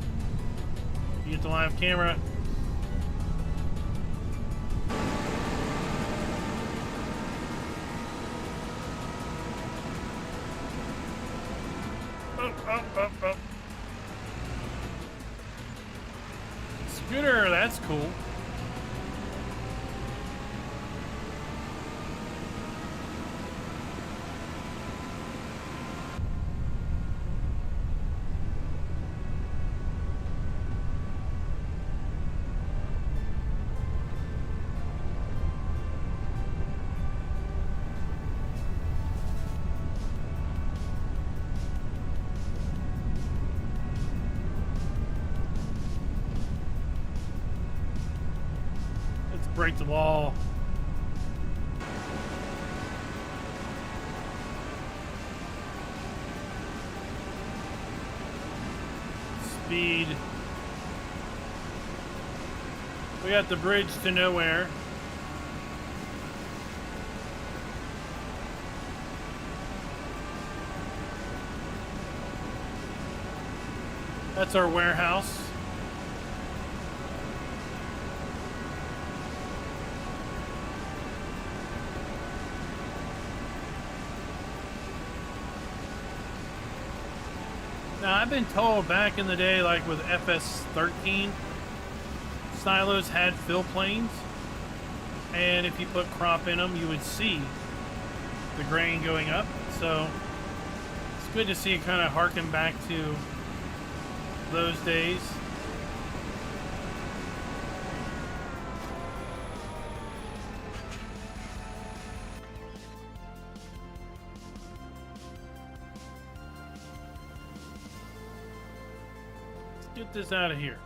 you get the live camera. Oh. Scooter, that's cool. Break the wall. Speed. We got the bridge to nowhere. That's our warehouse. Now, I've been told back in the day, like with FS13, silos had fill planes, and if you put crop in them, you would see the grain going up. So it's good to see it kind of harken back to those days. Get this out of here.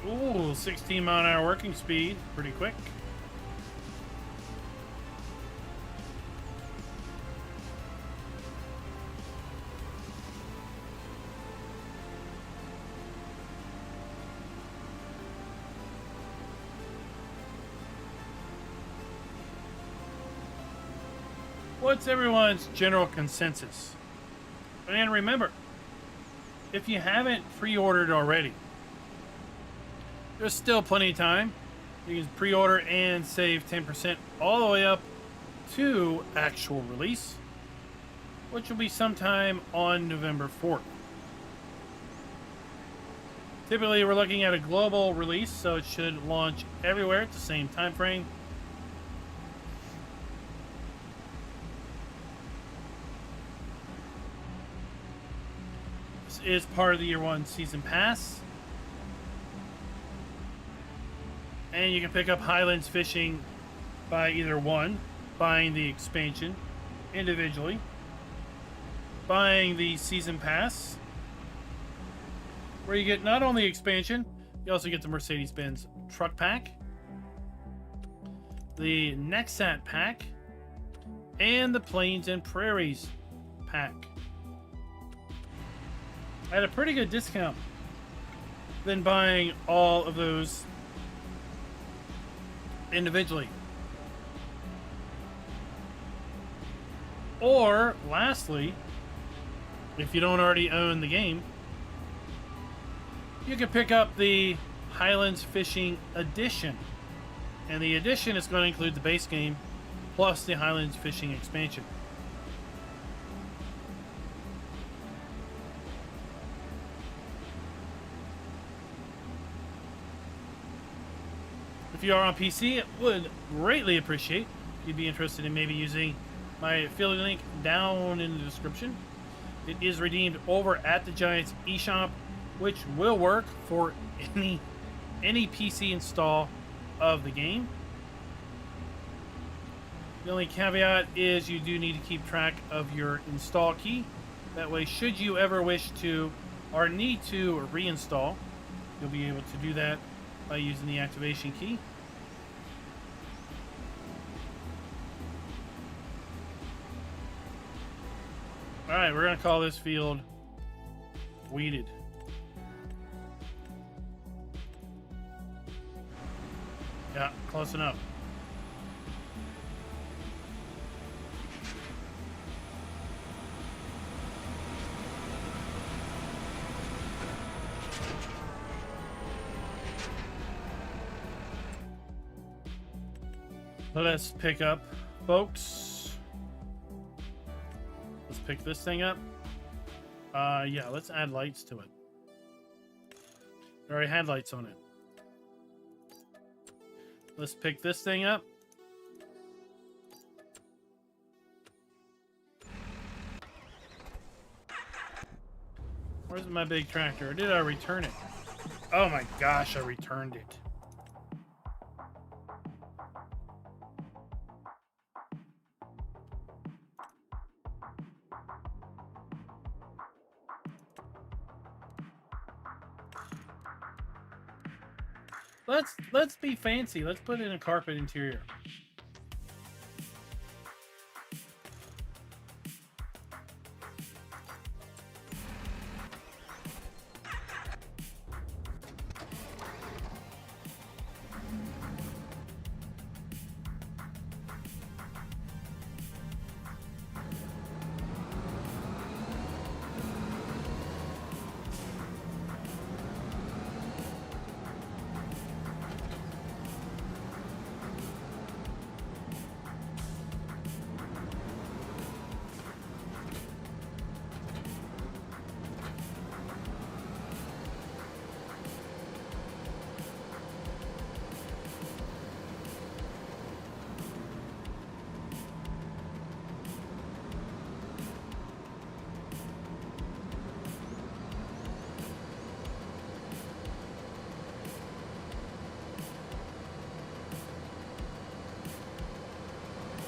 Ooh, 16-mile-an-hour working speed. Pretty quick. What's everyone's general consensus? And remember, if you haven't pre-ordered already, there's still plenty of time. You can pre-order and save 10% all the way up to actual release, which will be sometime on November 4th. Typically, we're looking at a global release, so it should launch everywhere at the same time frame. This is part of the Year 1 Season Pass. And you can pick up Highlands Fishing by either one, buying the expansion individually, buying the Season Pass, where you get not only expansion, you also get the Mercedes-Benz Truck Pack, the Nexat Pack, and the Plains and Prairies Pack at a pretty good discount than buying all of those individually. Or, lastly, if you don't already own the game, you can pick up the Highlands Fishing Edition. And the edition is going to include the base game plus the Highlands Fishing expansion. If you are on PC, it would greatly appreciate if you'd be interested in maybe using my affiliate link down in the description. It is redeemed over at the Giants eShop, which will work for any PC install of the game. The only caveat is you do need to keep track of your install key. That way, should you ever wish to or need to reinstall, you'll be able to do that by using the activation key. Alright, we're going to call this field weeded. Yeah, close enough. Let's pick up, folks. Let's pick this thing up. Yeah, let's add lights to it. I already had lights on it. Let's pick this thing up. Where's my big tractor? Or did I return it? Oh my gosh, I returned it. Let's be fancy. Let's put in a carpet interior.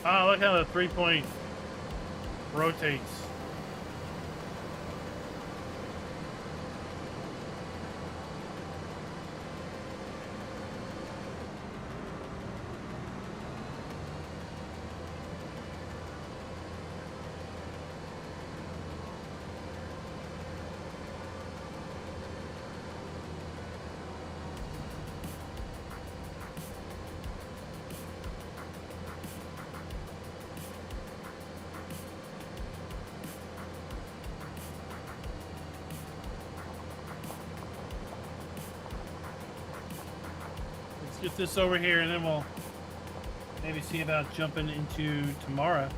Oh, look how the 3-point rotates. get this over here, and then we'll maybe see about jumping into tomorrow.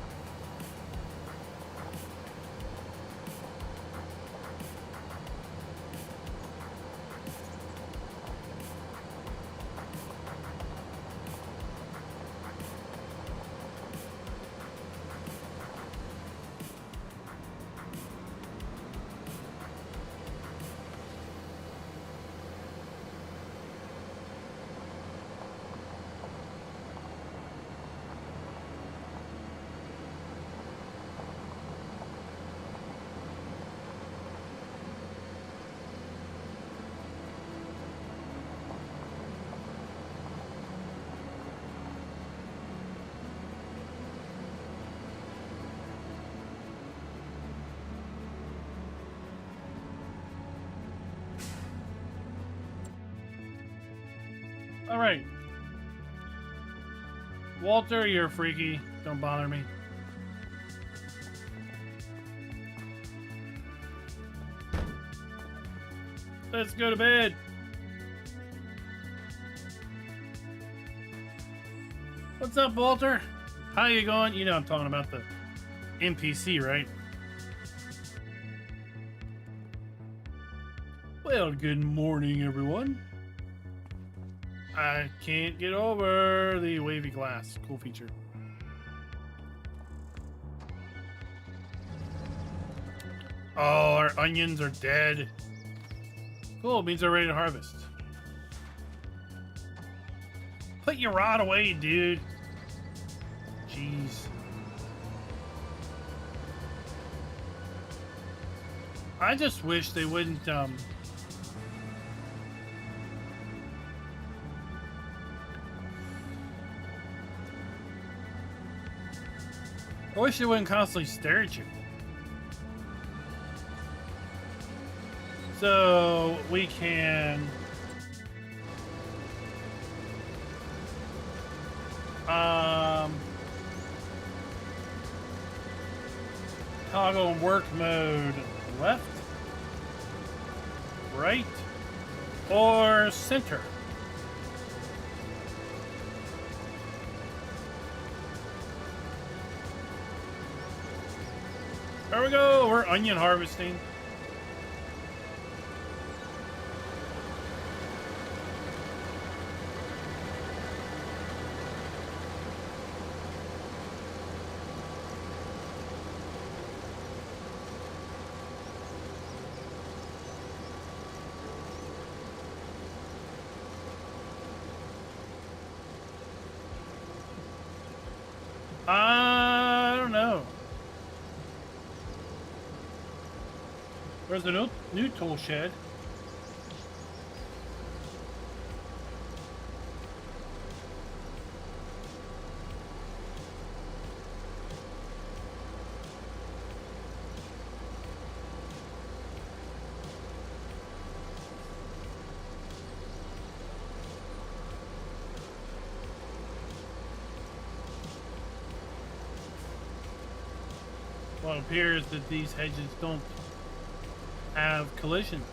All right. Walter, you're freaky. Don't bother me. Let's go to bed. What's up, Walter? How you going? You know I'm talking about the NPC, right? Well, good morning, everyone. I can't get over the wavy glass. Cool feature. Oh, our onions are dead. Cool, means they're ready to harvest. Put your rod away, dude. Jeez. I just wish they wouldn't, I wish they wouldn't constantly stare at you. So we can toggle work mode left, right, or center. There we go, we're onion harvesting. I don't know. Where's the new tool shed? Well, it appears that these hedges don't have collisions.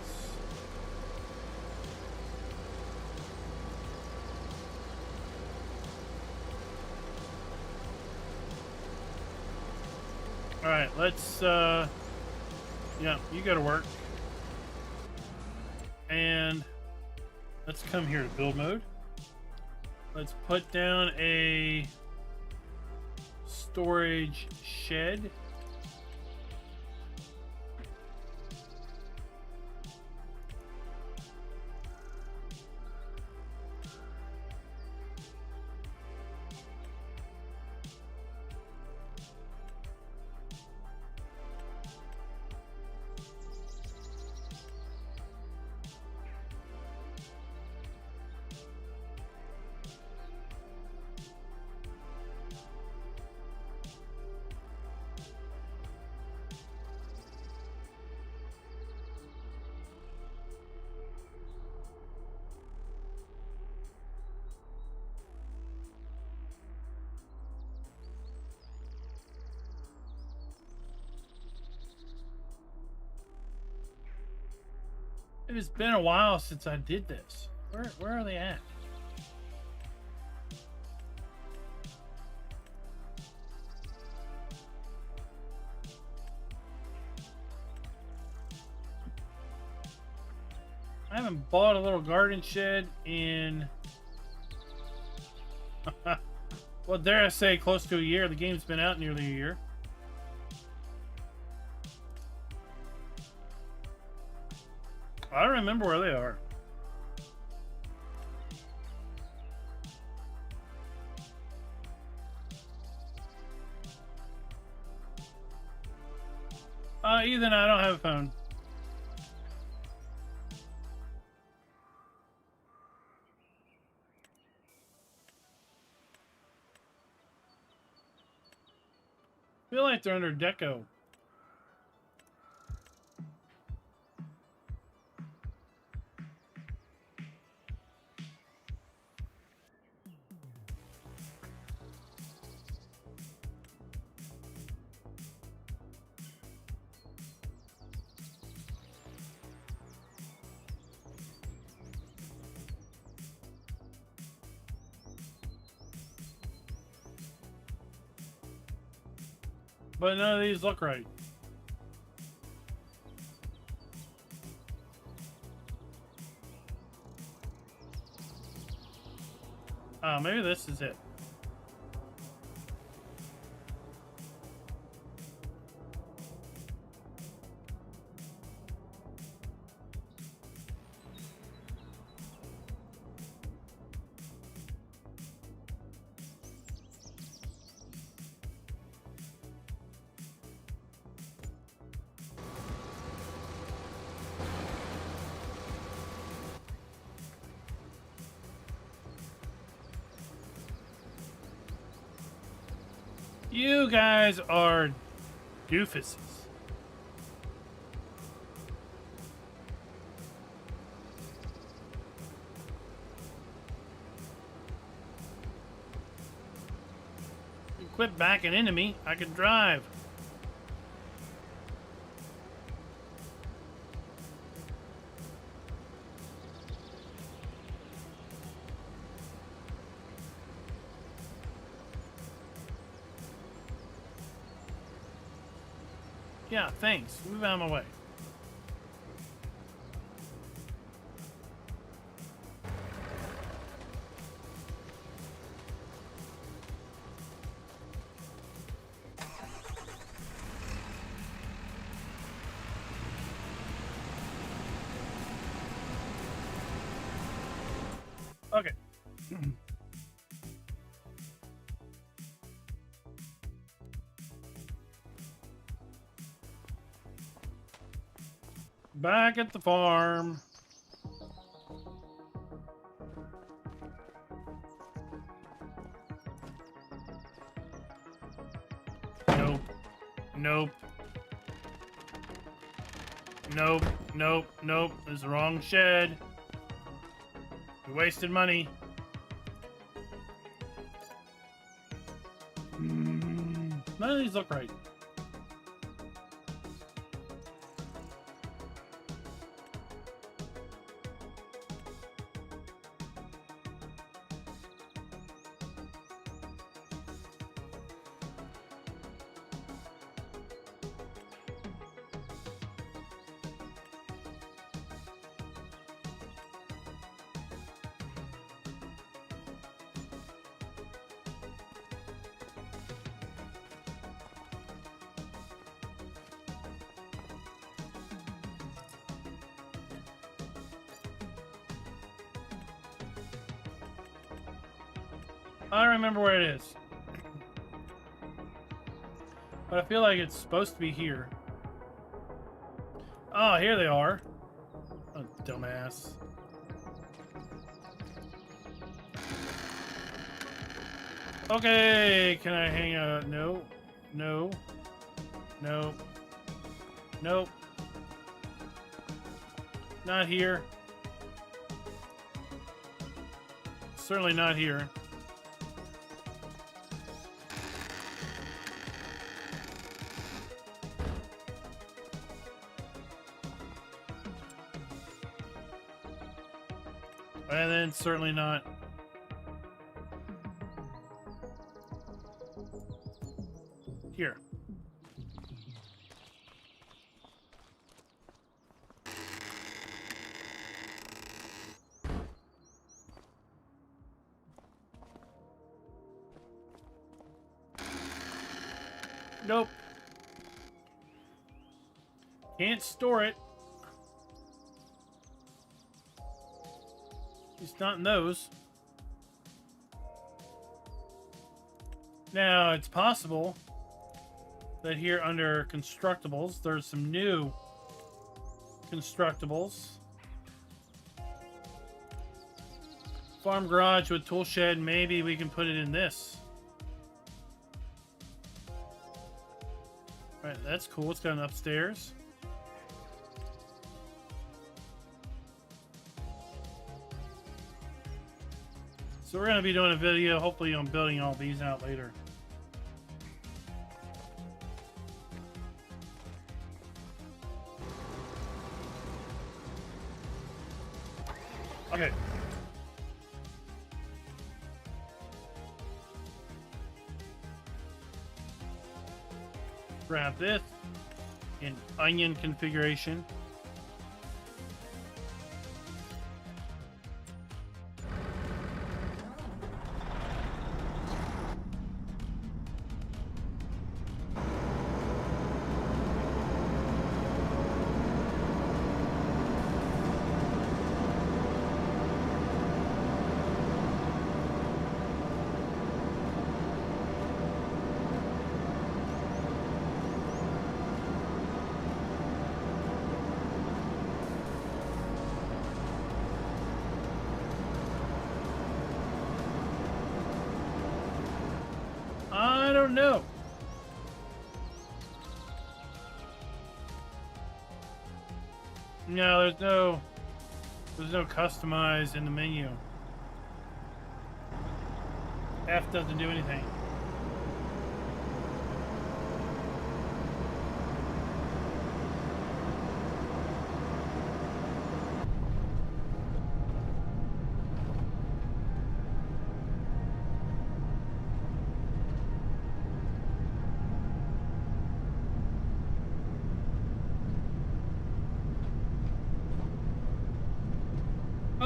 All right, let's yeah, you go to work. And let's come here to build mode. Let's put down a storage shed. It has been a while since I did this. Where are they at? haven't bought a little garden shed in, well, dare I say, close to a year. The game's been out nearly a year. I don't remember where they are. Ethan, I don't have a phone. I feel like they're under deco. But none of these look right. Oh, maybe this is it. You guys are doofuses. You quit backing into me. I can drive. Yeah, thanks. Move out of my way. Okay. Back at the farm. Nope. Nope. Nope. Nope. Nope. This is the wrong shed. We wasted money. None of these look right. I don't remember where it is. But I feel like it's supposed to be here. Oh, here they are. Oh, dumbass. Okay, can I hang out? No. No. No. Nope. Not here. Certainly not here. And then certainly not here. Nope. Can't store it. It's not in those. Now, it's possible that here under constructibles, there's some new constructibles. Farm garage with tool shed. Maybe we can put it in this. All right, that's cool. It's got an upstairs. So we're going to be doing a video, hopefully, on building all these out later. Okay. Grab this in onion configuration. I don't know. No, there's no customize in the menu. F doesn't do anything.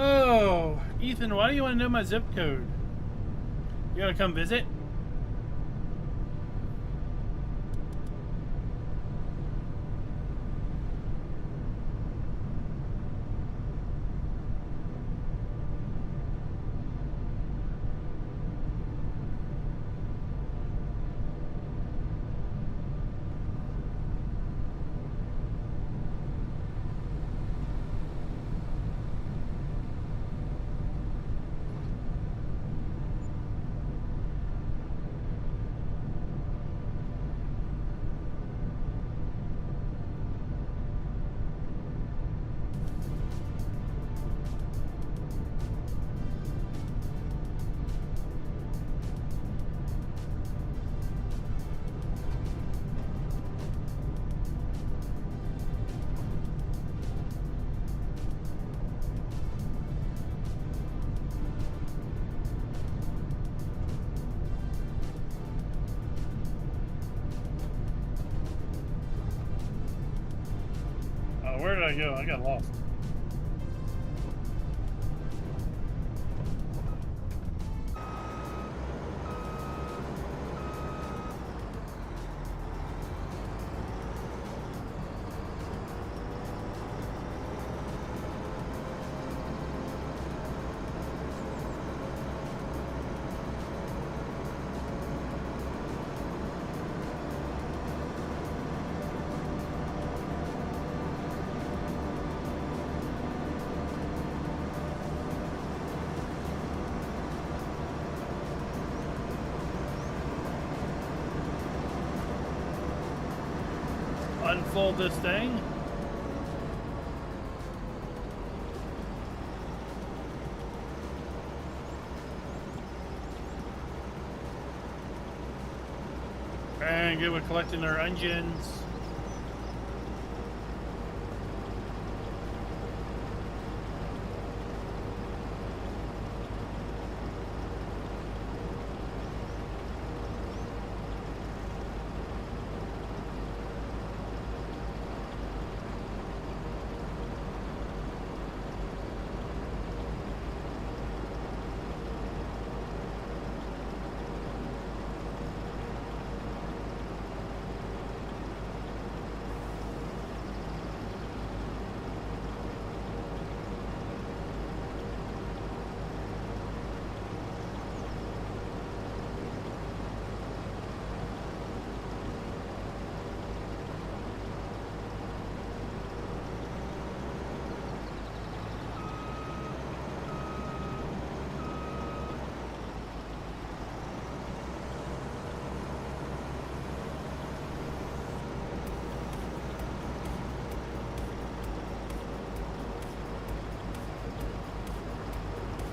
Oh, Ethan, why do you want to know my zip code? You gotta come visit? Where did I go? I got lost. Unfold this thing. And good with collecting our onions.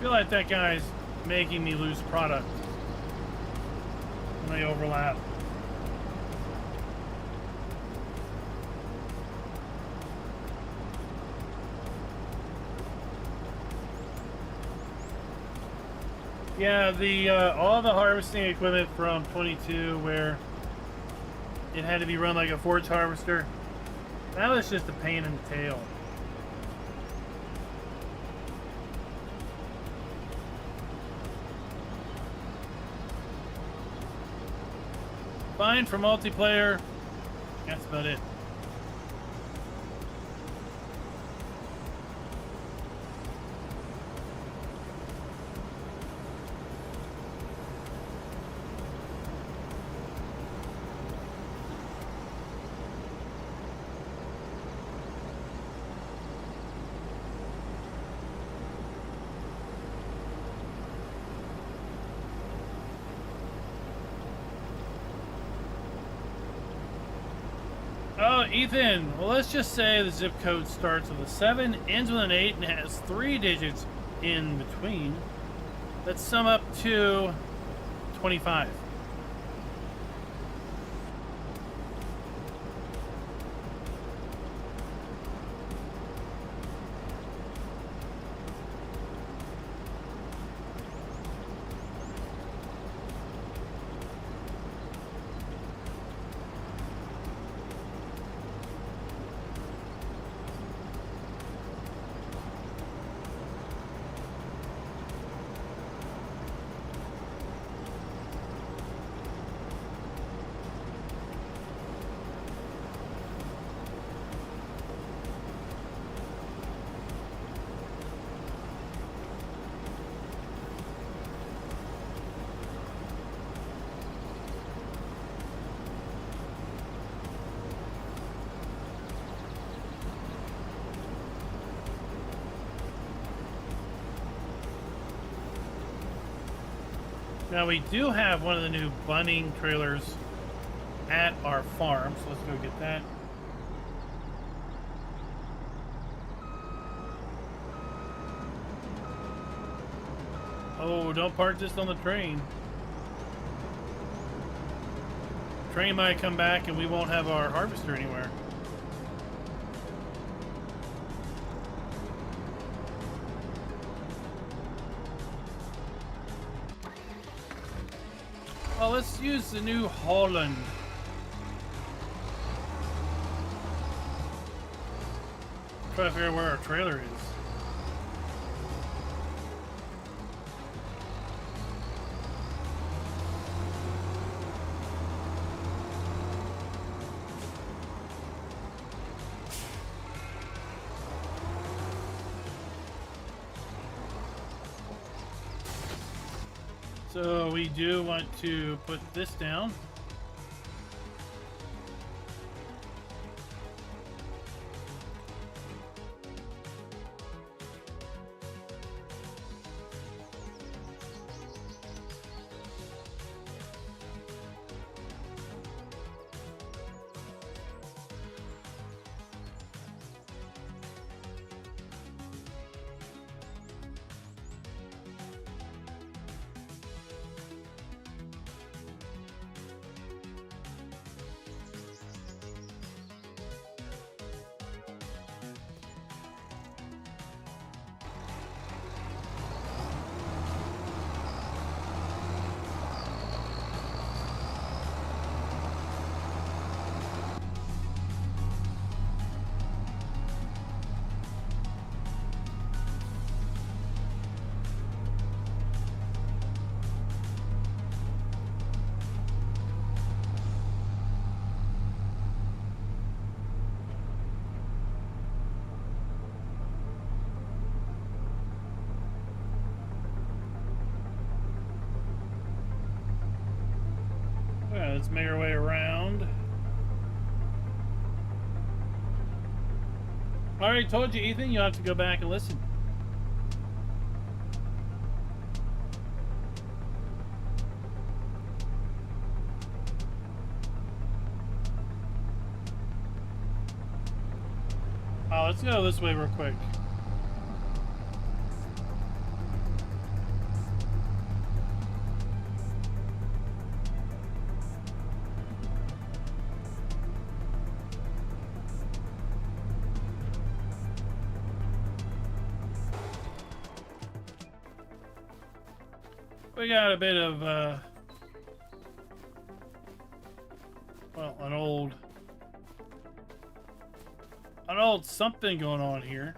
feel like that guy's making me lose product when they overlap. Yeah, the all the harvesting equipment from 22 where it had to be run like a forage harvester, that was just a pain in the tail. Fine for multiplayer, that's about it. Oh, Ethan, well, let's just say the zip code starts with a 7, ends with an 8, and has 3 digits in between. Let's sum up to 25. Now we do have one of the new bunning trailers at our farm, so let's go get that. Oh, don't park this on the train. Train might come back and we won't have our harvester anywhere. Well, let's use the new Highlands. Try to figure out where our trailer is. So we do want to put this down. Let's make our way around. I already told you, Ethan, you'll have to go back and listen. Oh, let's go this way real quick. We got a bit of, well, an old something going on here.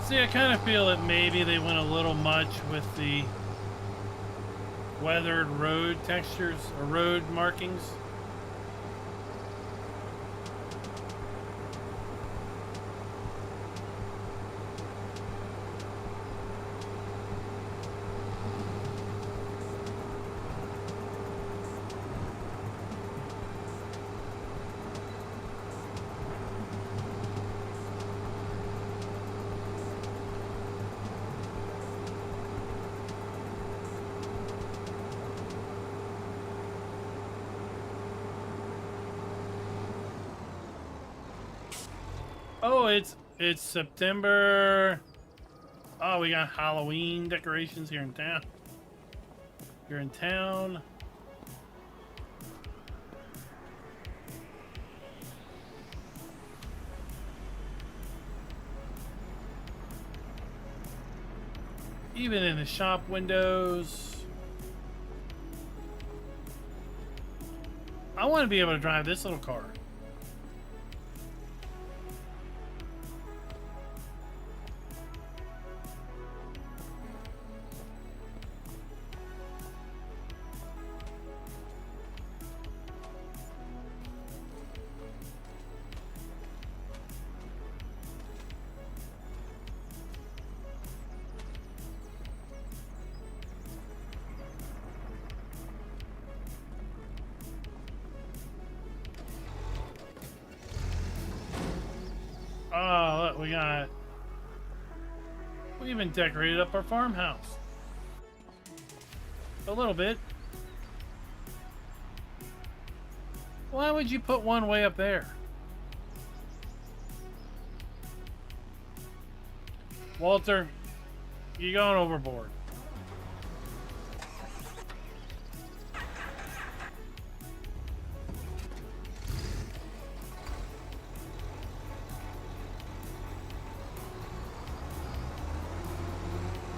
See, I kind of feel that maybe they went a little much with the weathered road textures or road markings. Oh, it's September. Oh, we got Halloween decorations here in town. You're in town. Even in the shop windows. I want to be able to drive this little car. Oh, look, we even decorated up our farmhouse. A little bit. Why would you put one way up there? Walter, you're going overboard.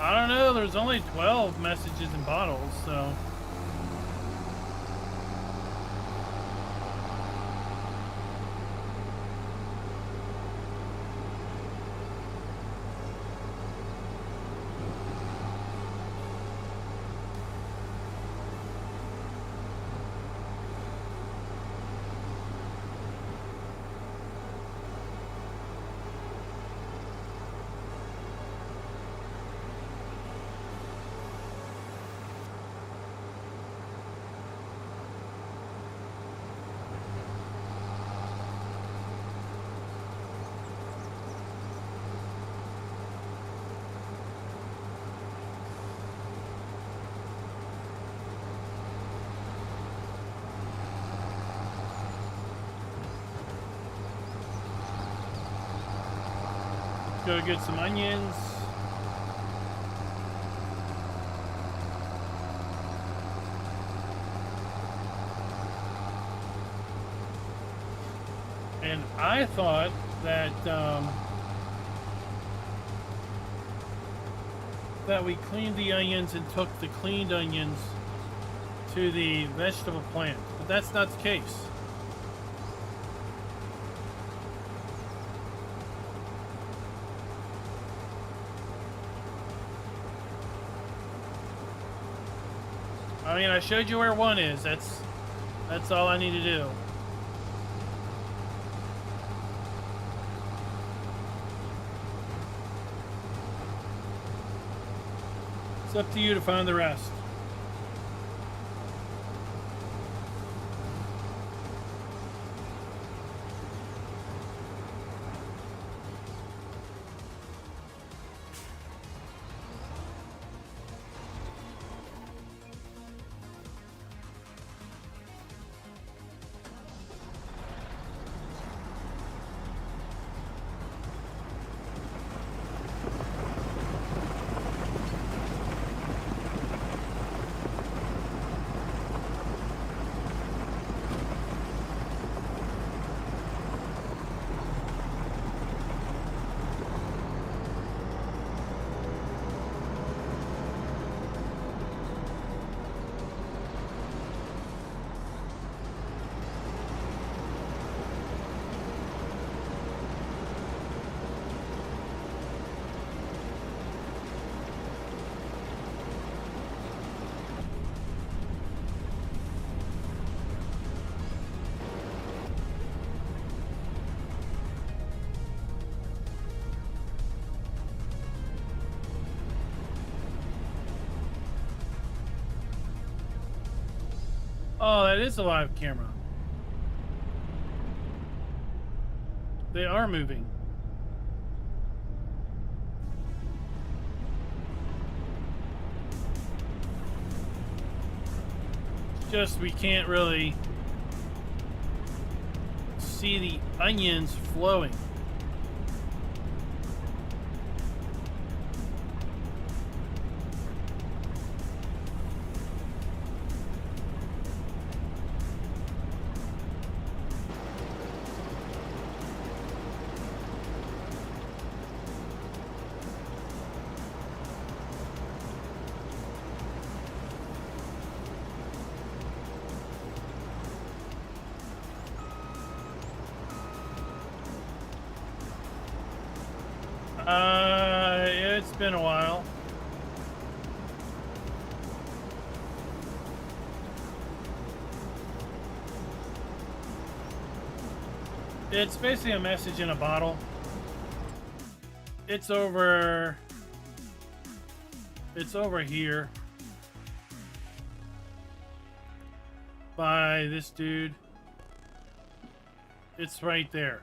I don't know, there's only 12 messages in bottles, so... Go get some onions. And I thought that that we cleaned the onions and took the cleaned onions to the vegetable plant, but that's not the case. I mean, I showed you where one is. That's all I need to do. It's up to you to find the rest. Oh, that is a live camera. They are moving. Just we can't really see the onions flowing. It's been a while. It's basically a message in a bottle. It's over here by this dude. It's right there.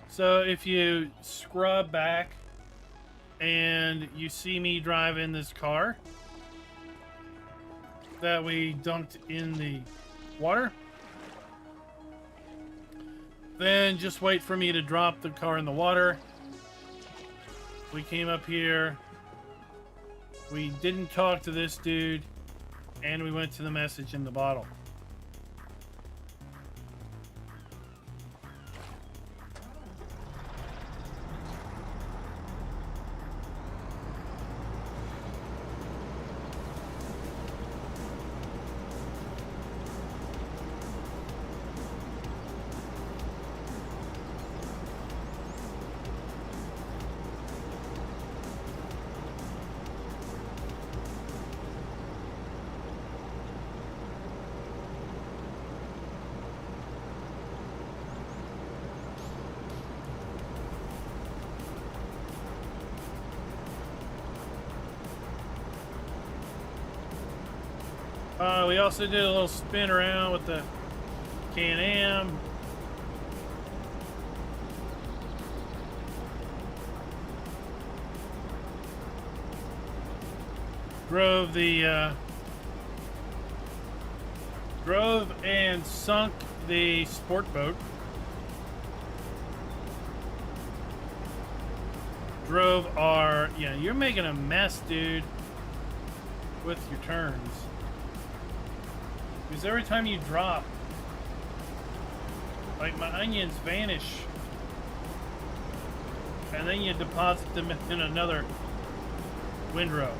So if you scrub back and you see me driving this car that we dumped in the water, then just wait for me to drop the car in the water. We came up here, we didn't talk to this dude, and we went to the message in the bottle. We also did a little spin around with the Can-Am. Drove and sunk the sport boat. Drove our, yeah, you're making a mess, dude, with your turns. Because every time you drop, like, my onions vanish. And then you deposit them in another windrow.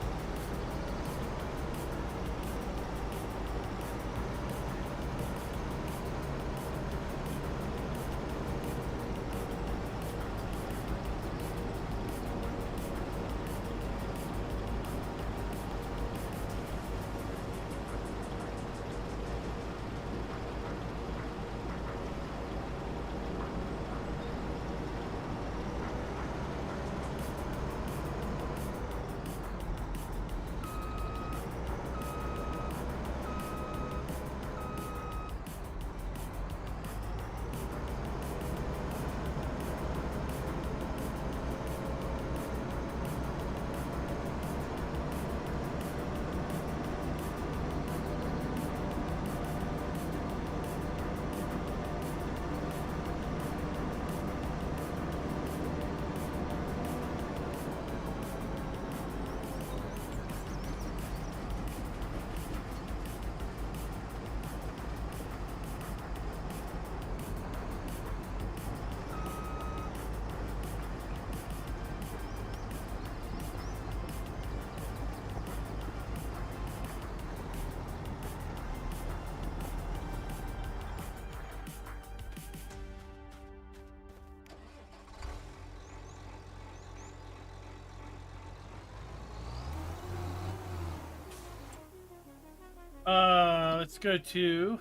Let's go to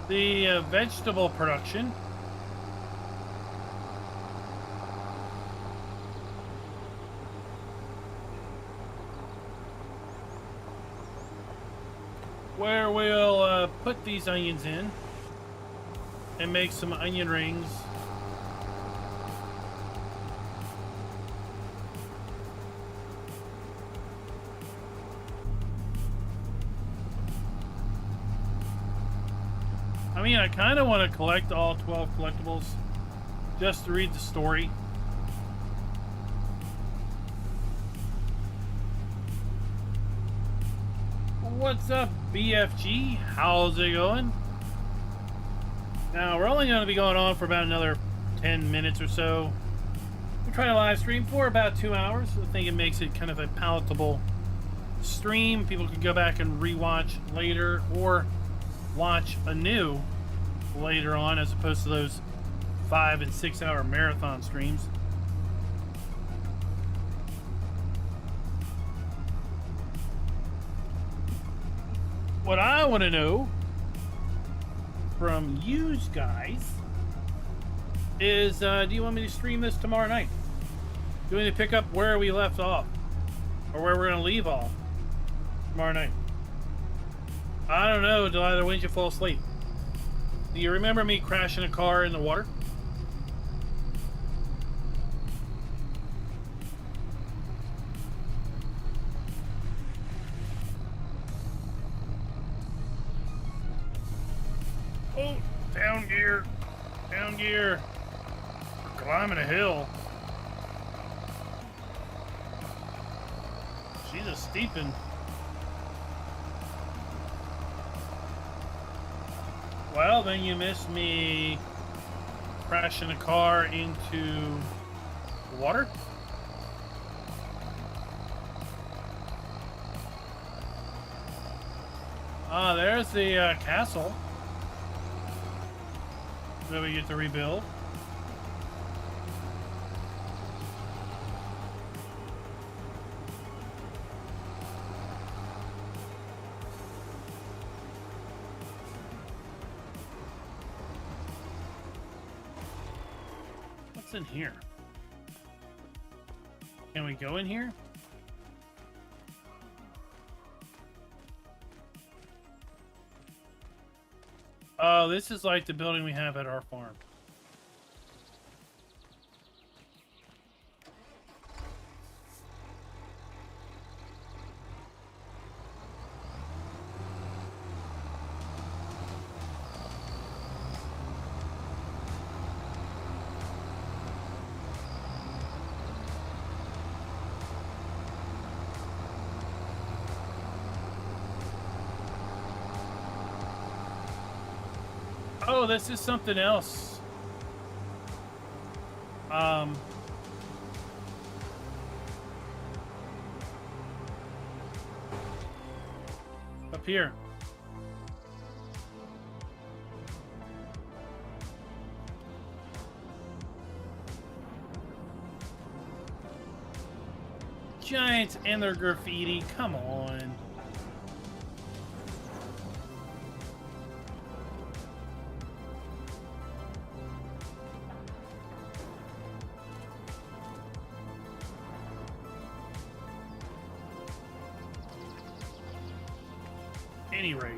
The vegetable production. Where we'll put these onions in and make some onion rings. I mean, I kind of want to collect all 12 collectibles just to read the story. What's up, BFG? How's it going? Now, we're only going to be going on for about another 10 minutes or so. We'll try to live stream for about 2 hours. I think it makes it kind of a palatable stream. People can go back and rewatch later or watch anew later on, as opposed to those 5 and 6 hour marathon streams. What I want to know from you guys is, do you want me to stream this tomorrow night? Do we need to pick up where we left off, or where we're going to leave off tomorrow night? I don't know, Delilah. When did you fall asleep? Do you remember me crashing a car in the water? Oh, down gear. Down gear. We're climbing a hill. She's a steepin'. Well, then you missed me crashing a car into water. Ah, there's the castle that we get to rebuild. What's in here? Can we go in here? Oh, this is like the building we have at our farm. Oh, this is something else. Up here. Giants and their graffiti, come on. Any rate,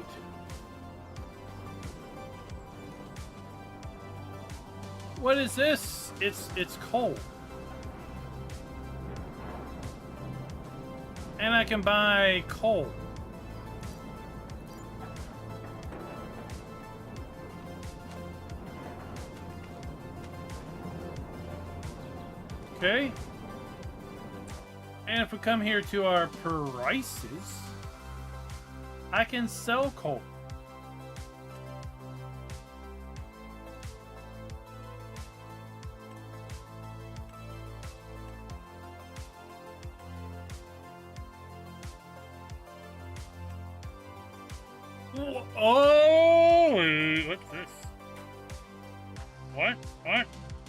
what is this? It's coal, and I can buy coal. Okay, and if we come here to our prices, I can sell coal. Oh, what's this? What? What?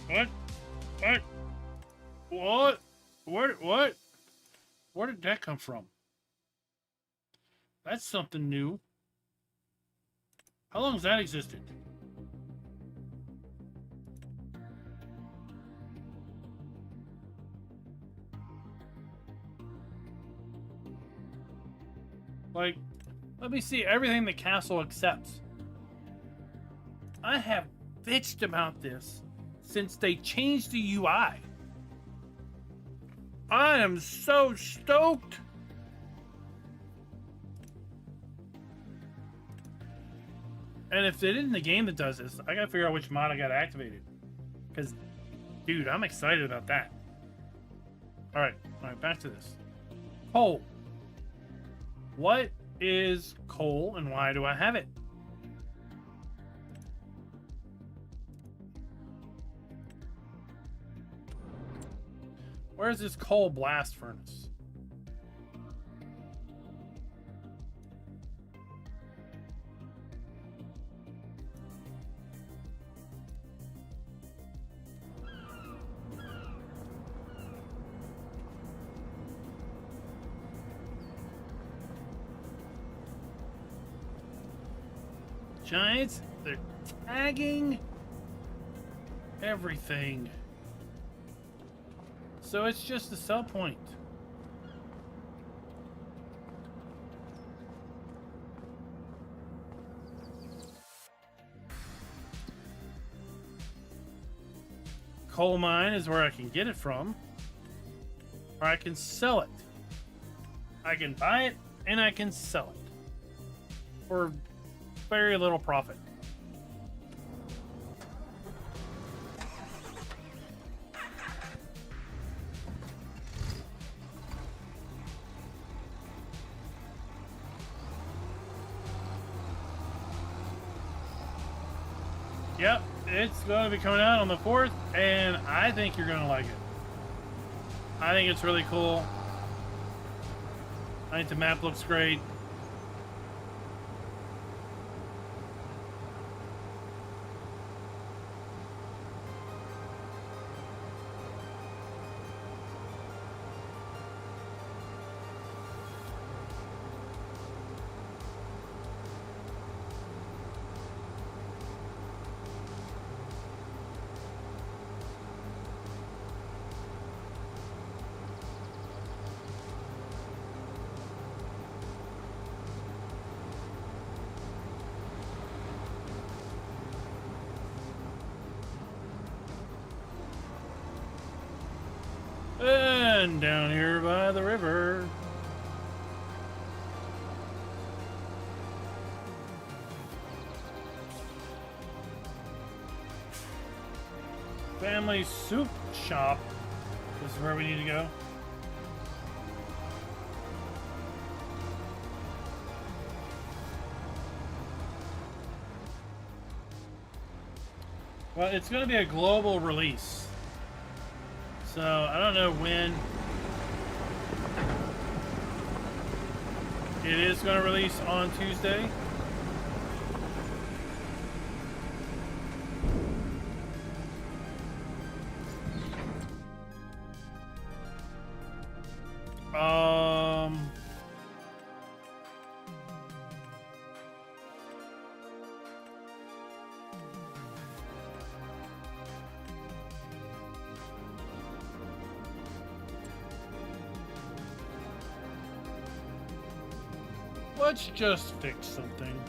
What? What? What? What? Where did that come from? That's something new. How long has that existed? Like, let me see everything the castle accepts. I have bitched about this since they changed the UI. I am so stoked. And if it isn't the game that does this, I gotta figure out which mod I gotta activated. Because, dude, I'm excited about that. Alright, back to this. Coal. What is coal and why do I have it? Where's this coal blast furnace? Giants, they're tagging everything. So it's just a sell point. Coal mine is where I can get it from. Or I can sell it. I can buy it and I can sell it. For very little profit. Yep, it's going to be coming out on the 4th, and I think you're going to like it. I think it's really cool. I think the map looks great. And down here by the river. Family soup shop. This is where we need to go. Well, it's going to be a global release. So, I don't know when it is going to release on Tuesday. Let's just fix something.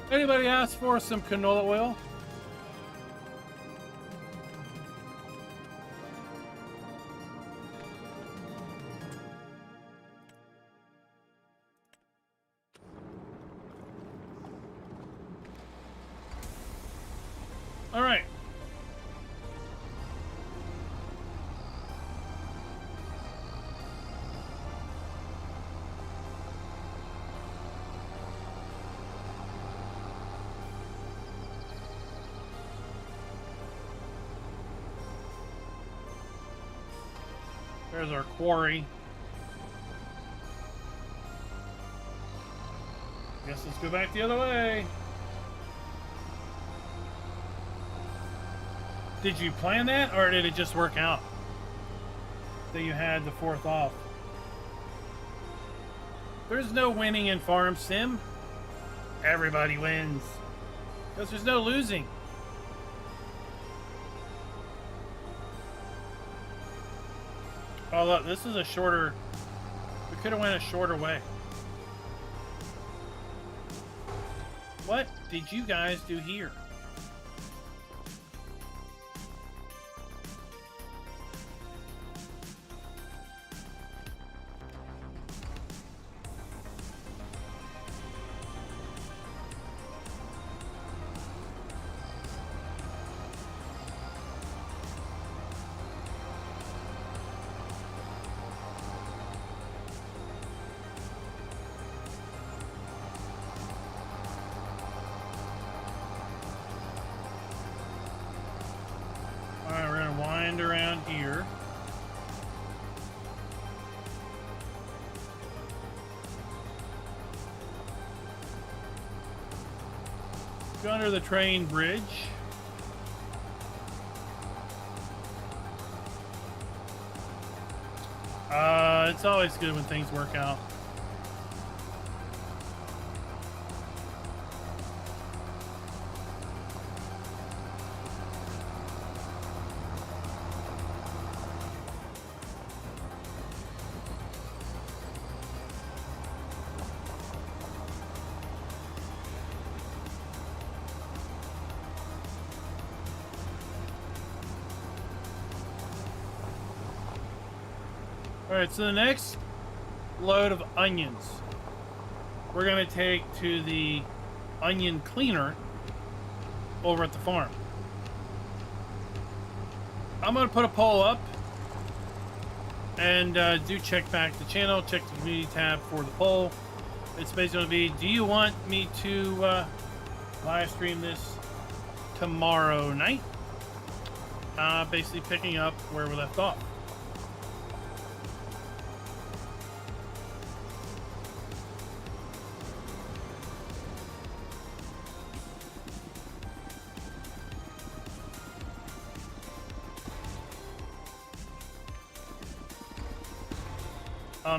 Anybody ask for some canola oil? All right. There's our quarry. Guess let's go back the other way. Did you plan that, or did it just work out that you had the 4th off? There's no winning in Farm Sim. Everybody wins. Because there's no losing. Oh, look, this is a shorter... We could have went a shorter way. What did you guys do here? Alright, we're gonna wind around here. Go under the train bridge. It's always good when things work out. Alright, so the next load of onions we're going to take to the onion cleaner over at the farm. I'm going to put a poll up and do check back the channel, check the community tab for the poll. It's basically going to be, do you want me to live stream this tomorrow night? Basically picking up where we left off.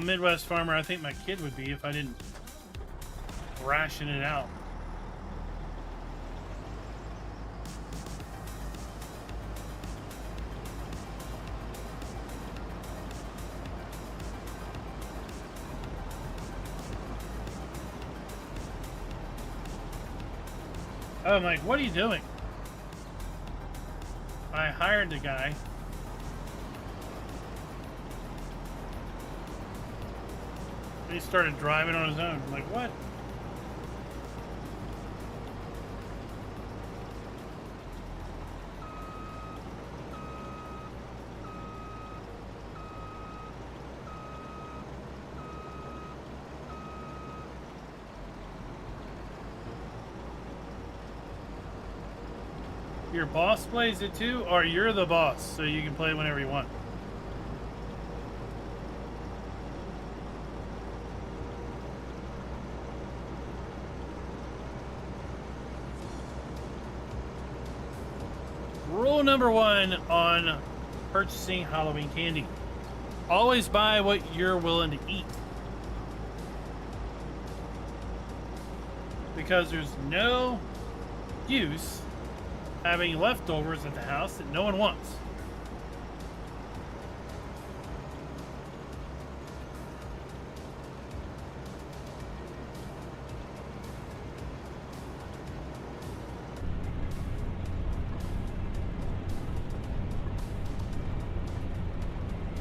Midwest farmer, I think my kid would be if I didn't ration it out. Oh, I'm like, what are you doing? I hired the guy. He started driving on his own. I'm like, what? Your boss plays it too, or you're the boss, so you can play whenever you want? Rule number 1 on purchasing Halloween candy. Always buy what you're willing to eat. Because there's no use having leftovers at the house that no one wants.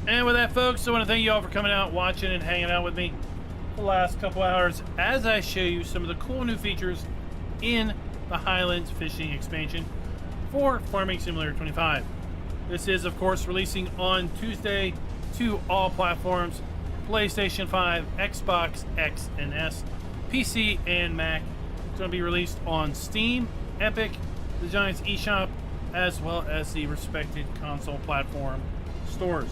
And with that, folks, I want to thank you all for coming out, watching, and hanging out with me the last couple hours as I show you some of the cool new features in the Highlands fishing expansion for Farming Simulator 25. This is, of course, releasing on Tuesday to all platforms: PlayStation 5, Xbox X and S, PC, and Mac. It's going to be released on Steam, Epic, the Giants eShop, as well as the respected console platform stores.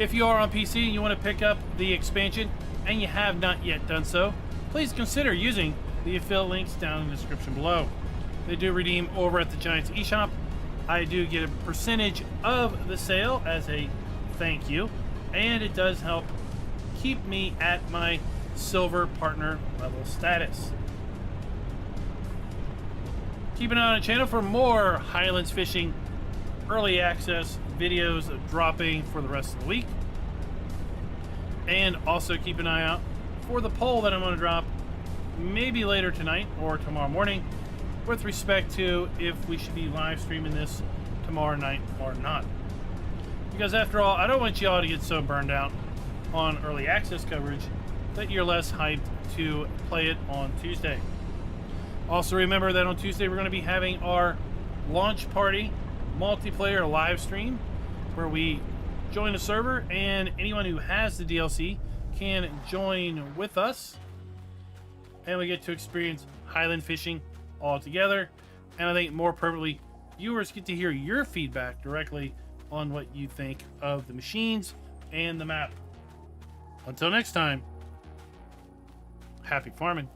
If you are on PC and you want to pick up the expansion and you have not yet done so, please consider using the affiliate links down in the description below. They do redeem over at the Giants eShop I do get a percentage of the sale as a thank you, and it does help keep me at my silver partner level status. Keep an eye on the channel for more Highlands fishing early access videos dropping for the rest of the week. And also keep an eye out for the poll that I'm going to drop maybe later tonight or tomorrow morning with respect to if we should be live streaming this tomorrow night or not. Because after all, I don't want y'all to get so burned out on early access coverage that you're less hyped to play it on Tuesday. Also remember that on Tuesday we're going to be having our launch party multiplayer live stream where we join a server and anyone who has the DLC can join with us, and we get to experience Highland fishing all together. And I think more permanently, viewers get to hear your feedback directly on what you think of the machines and the map. Until next time, happy farming.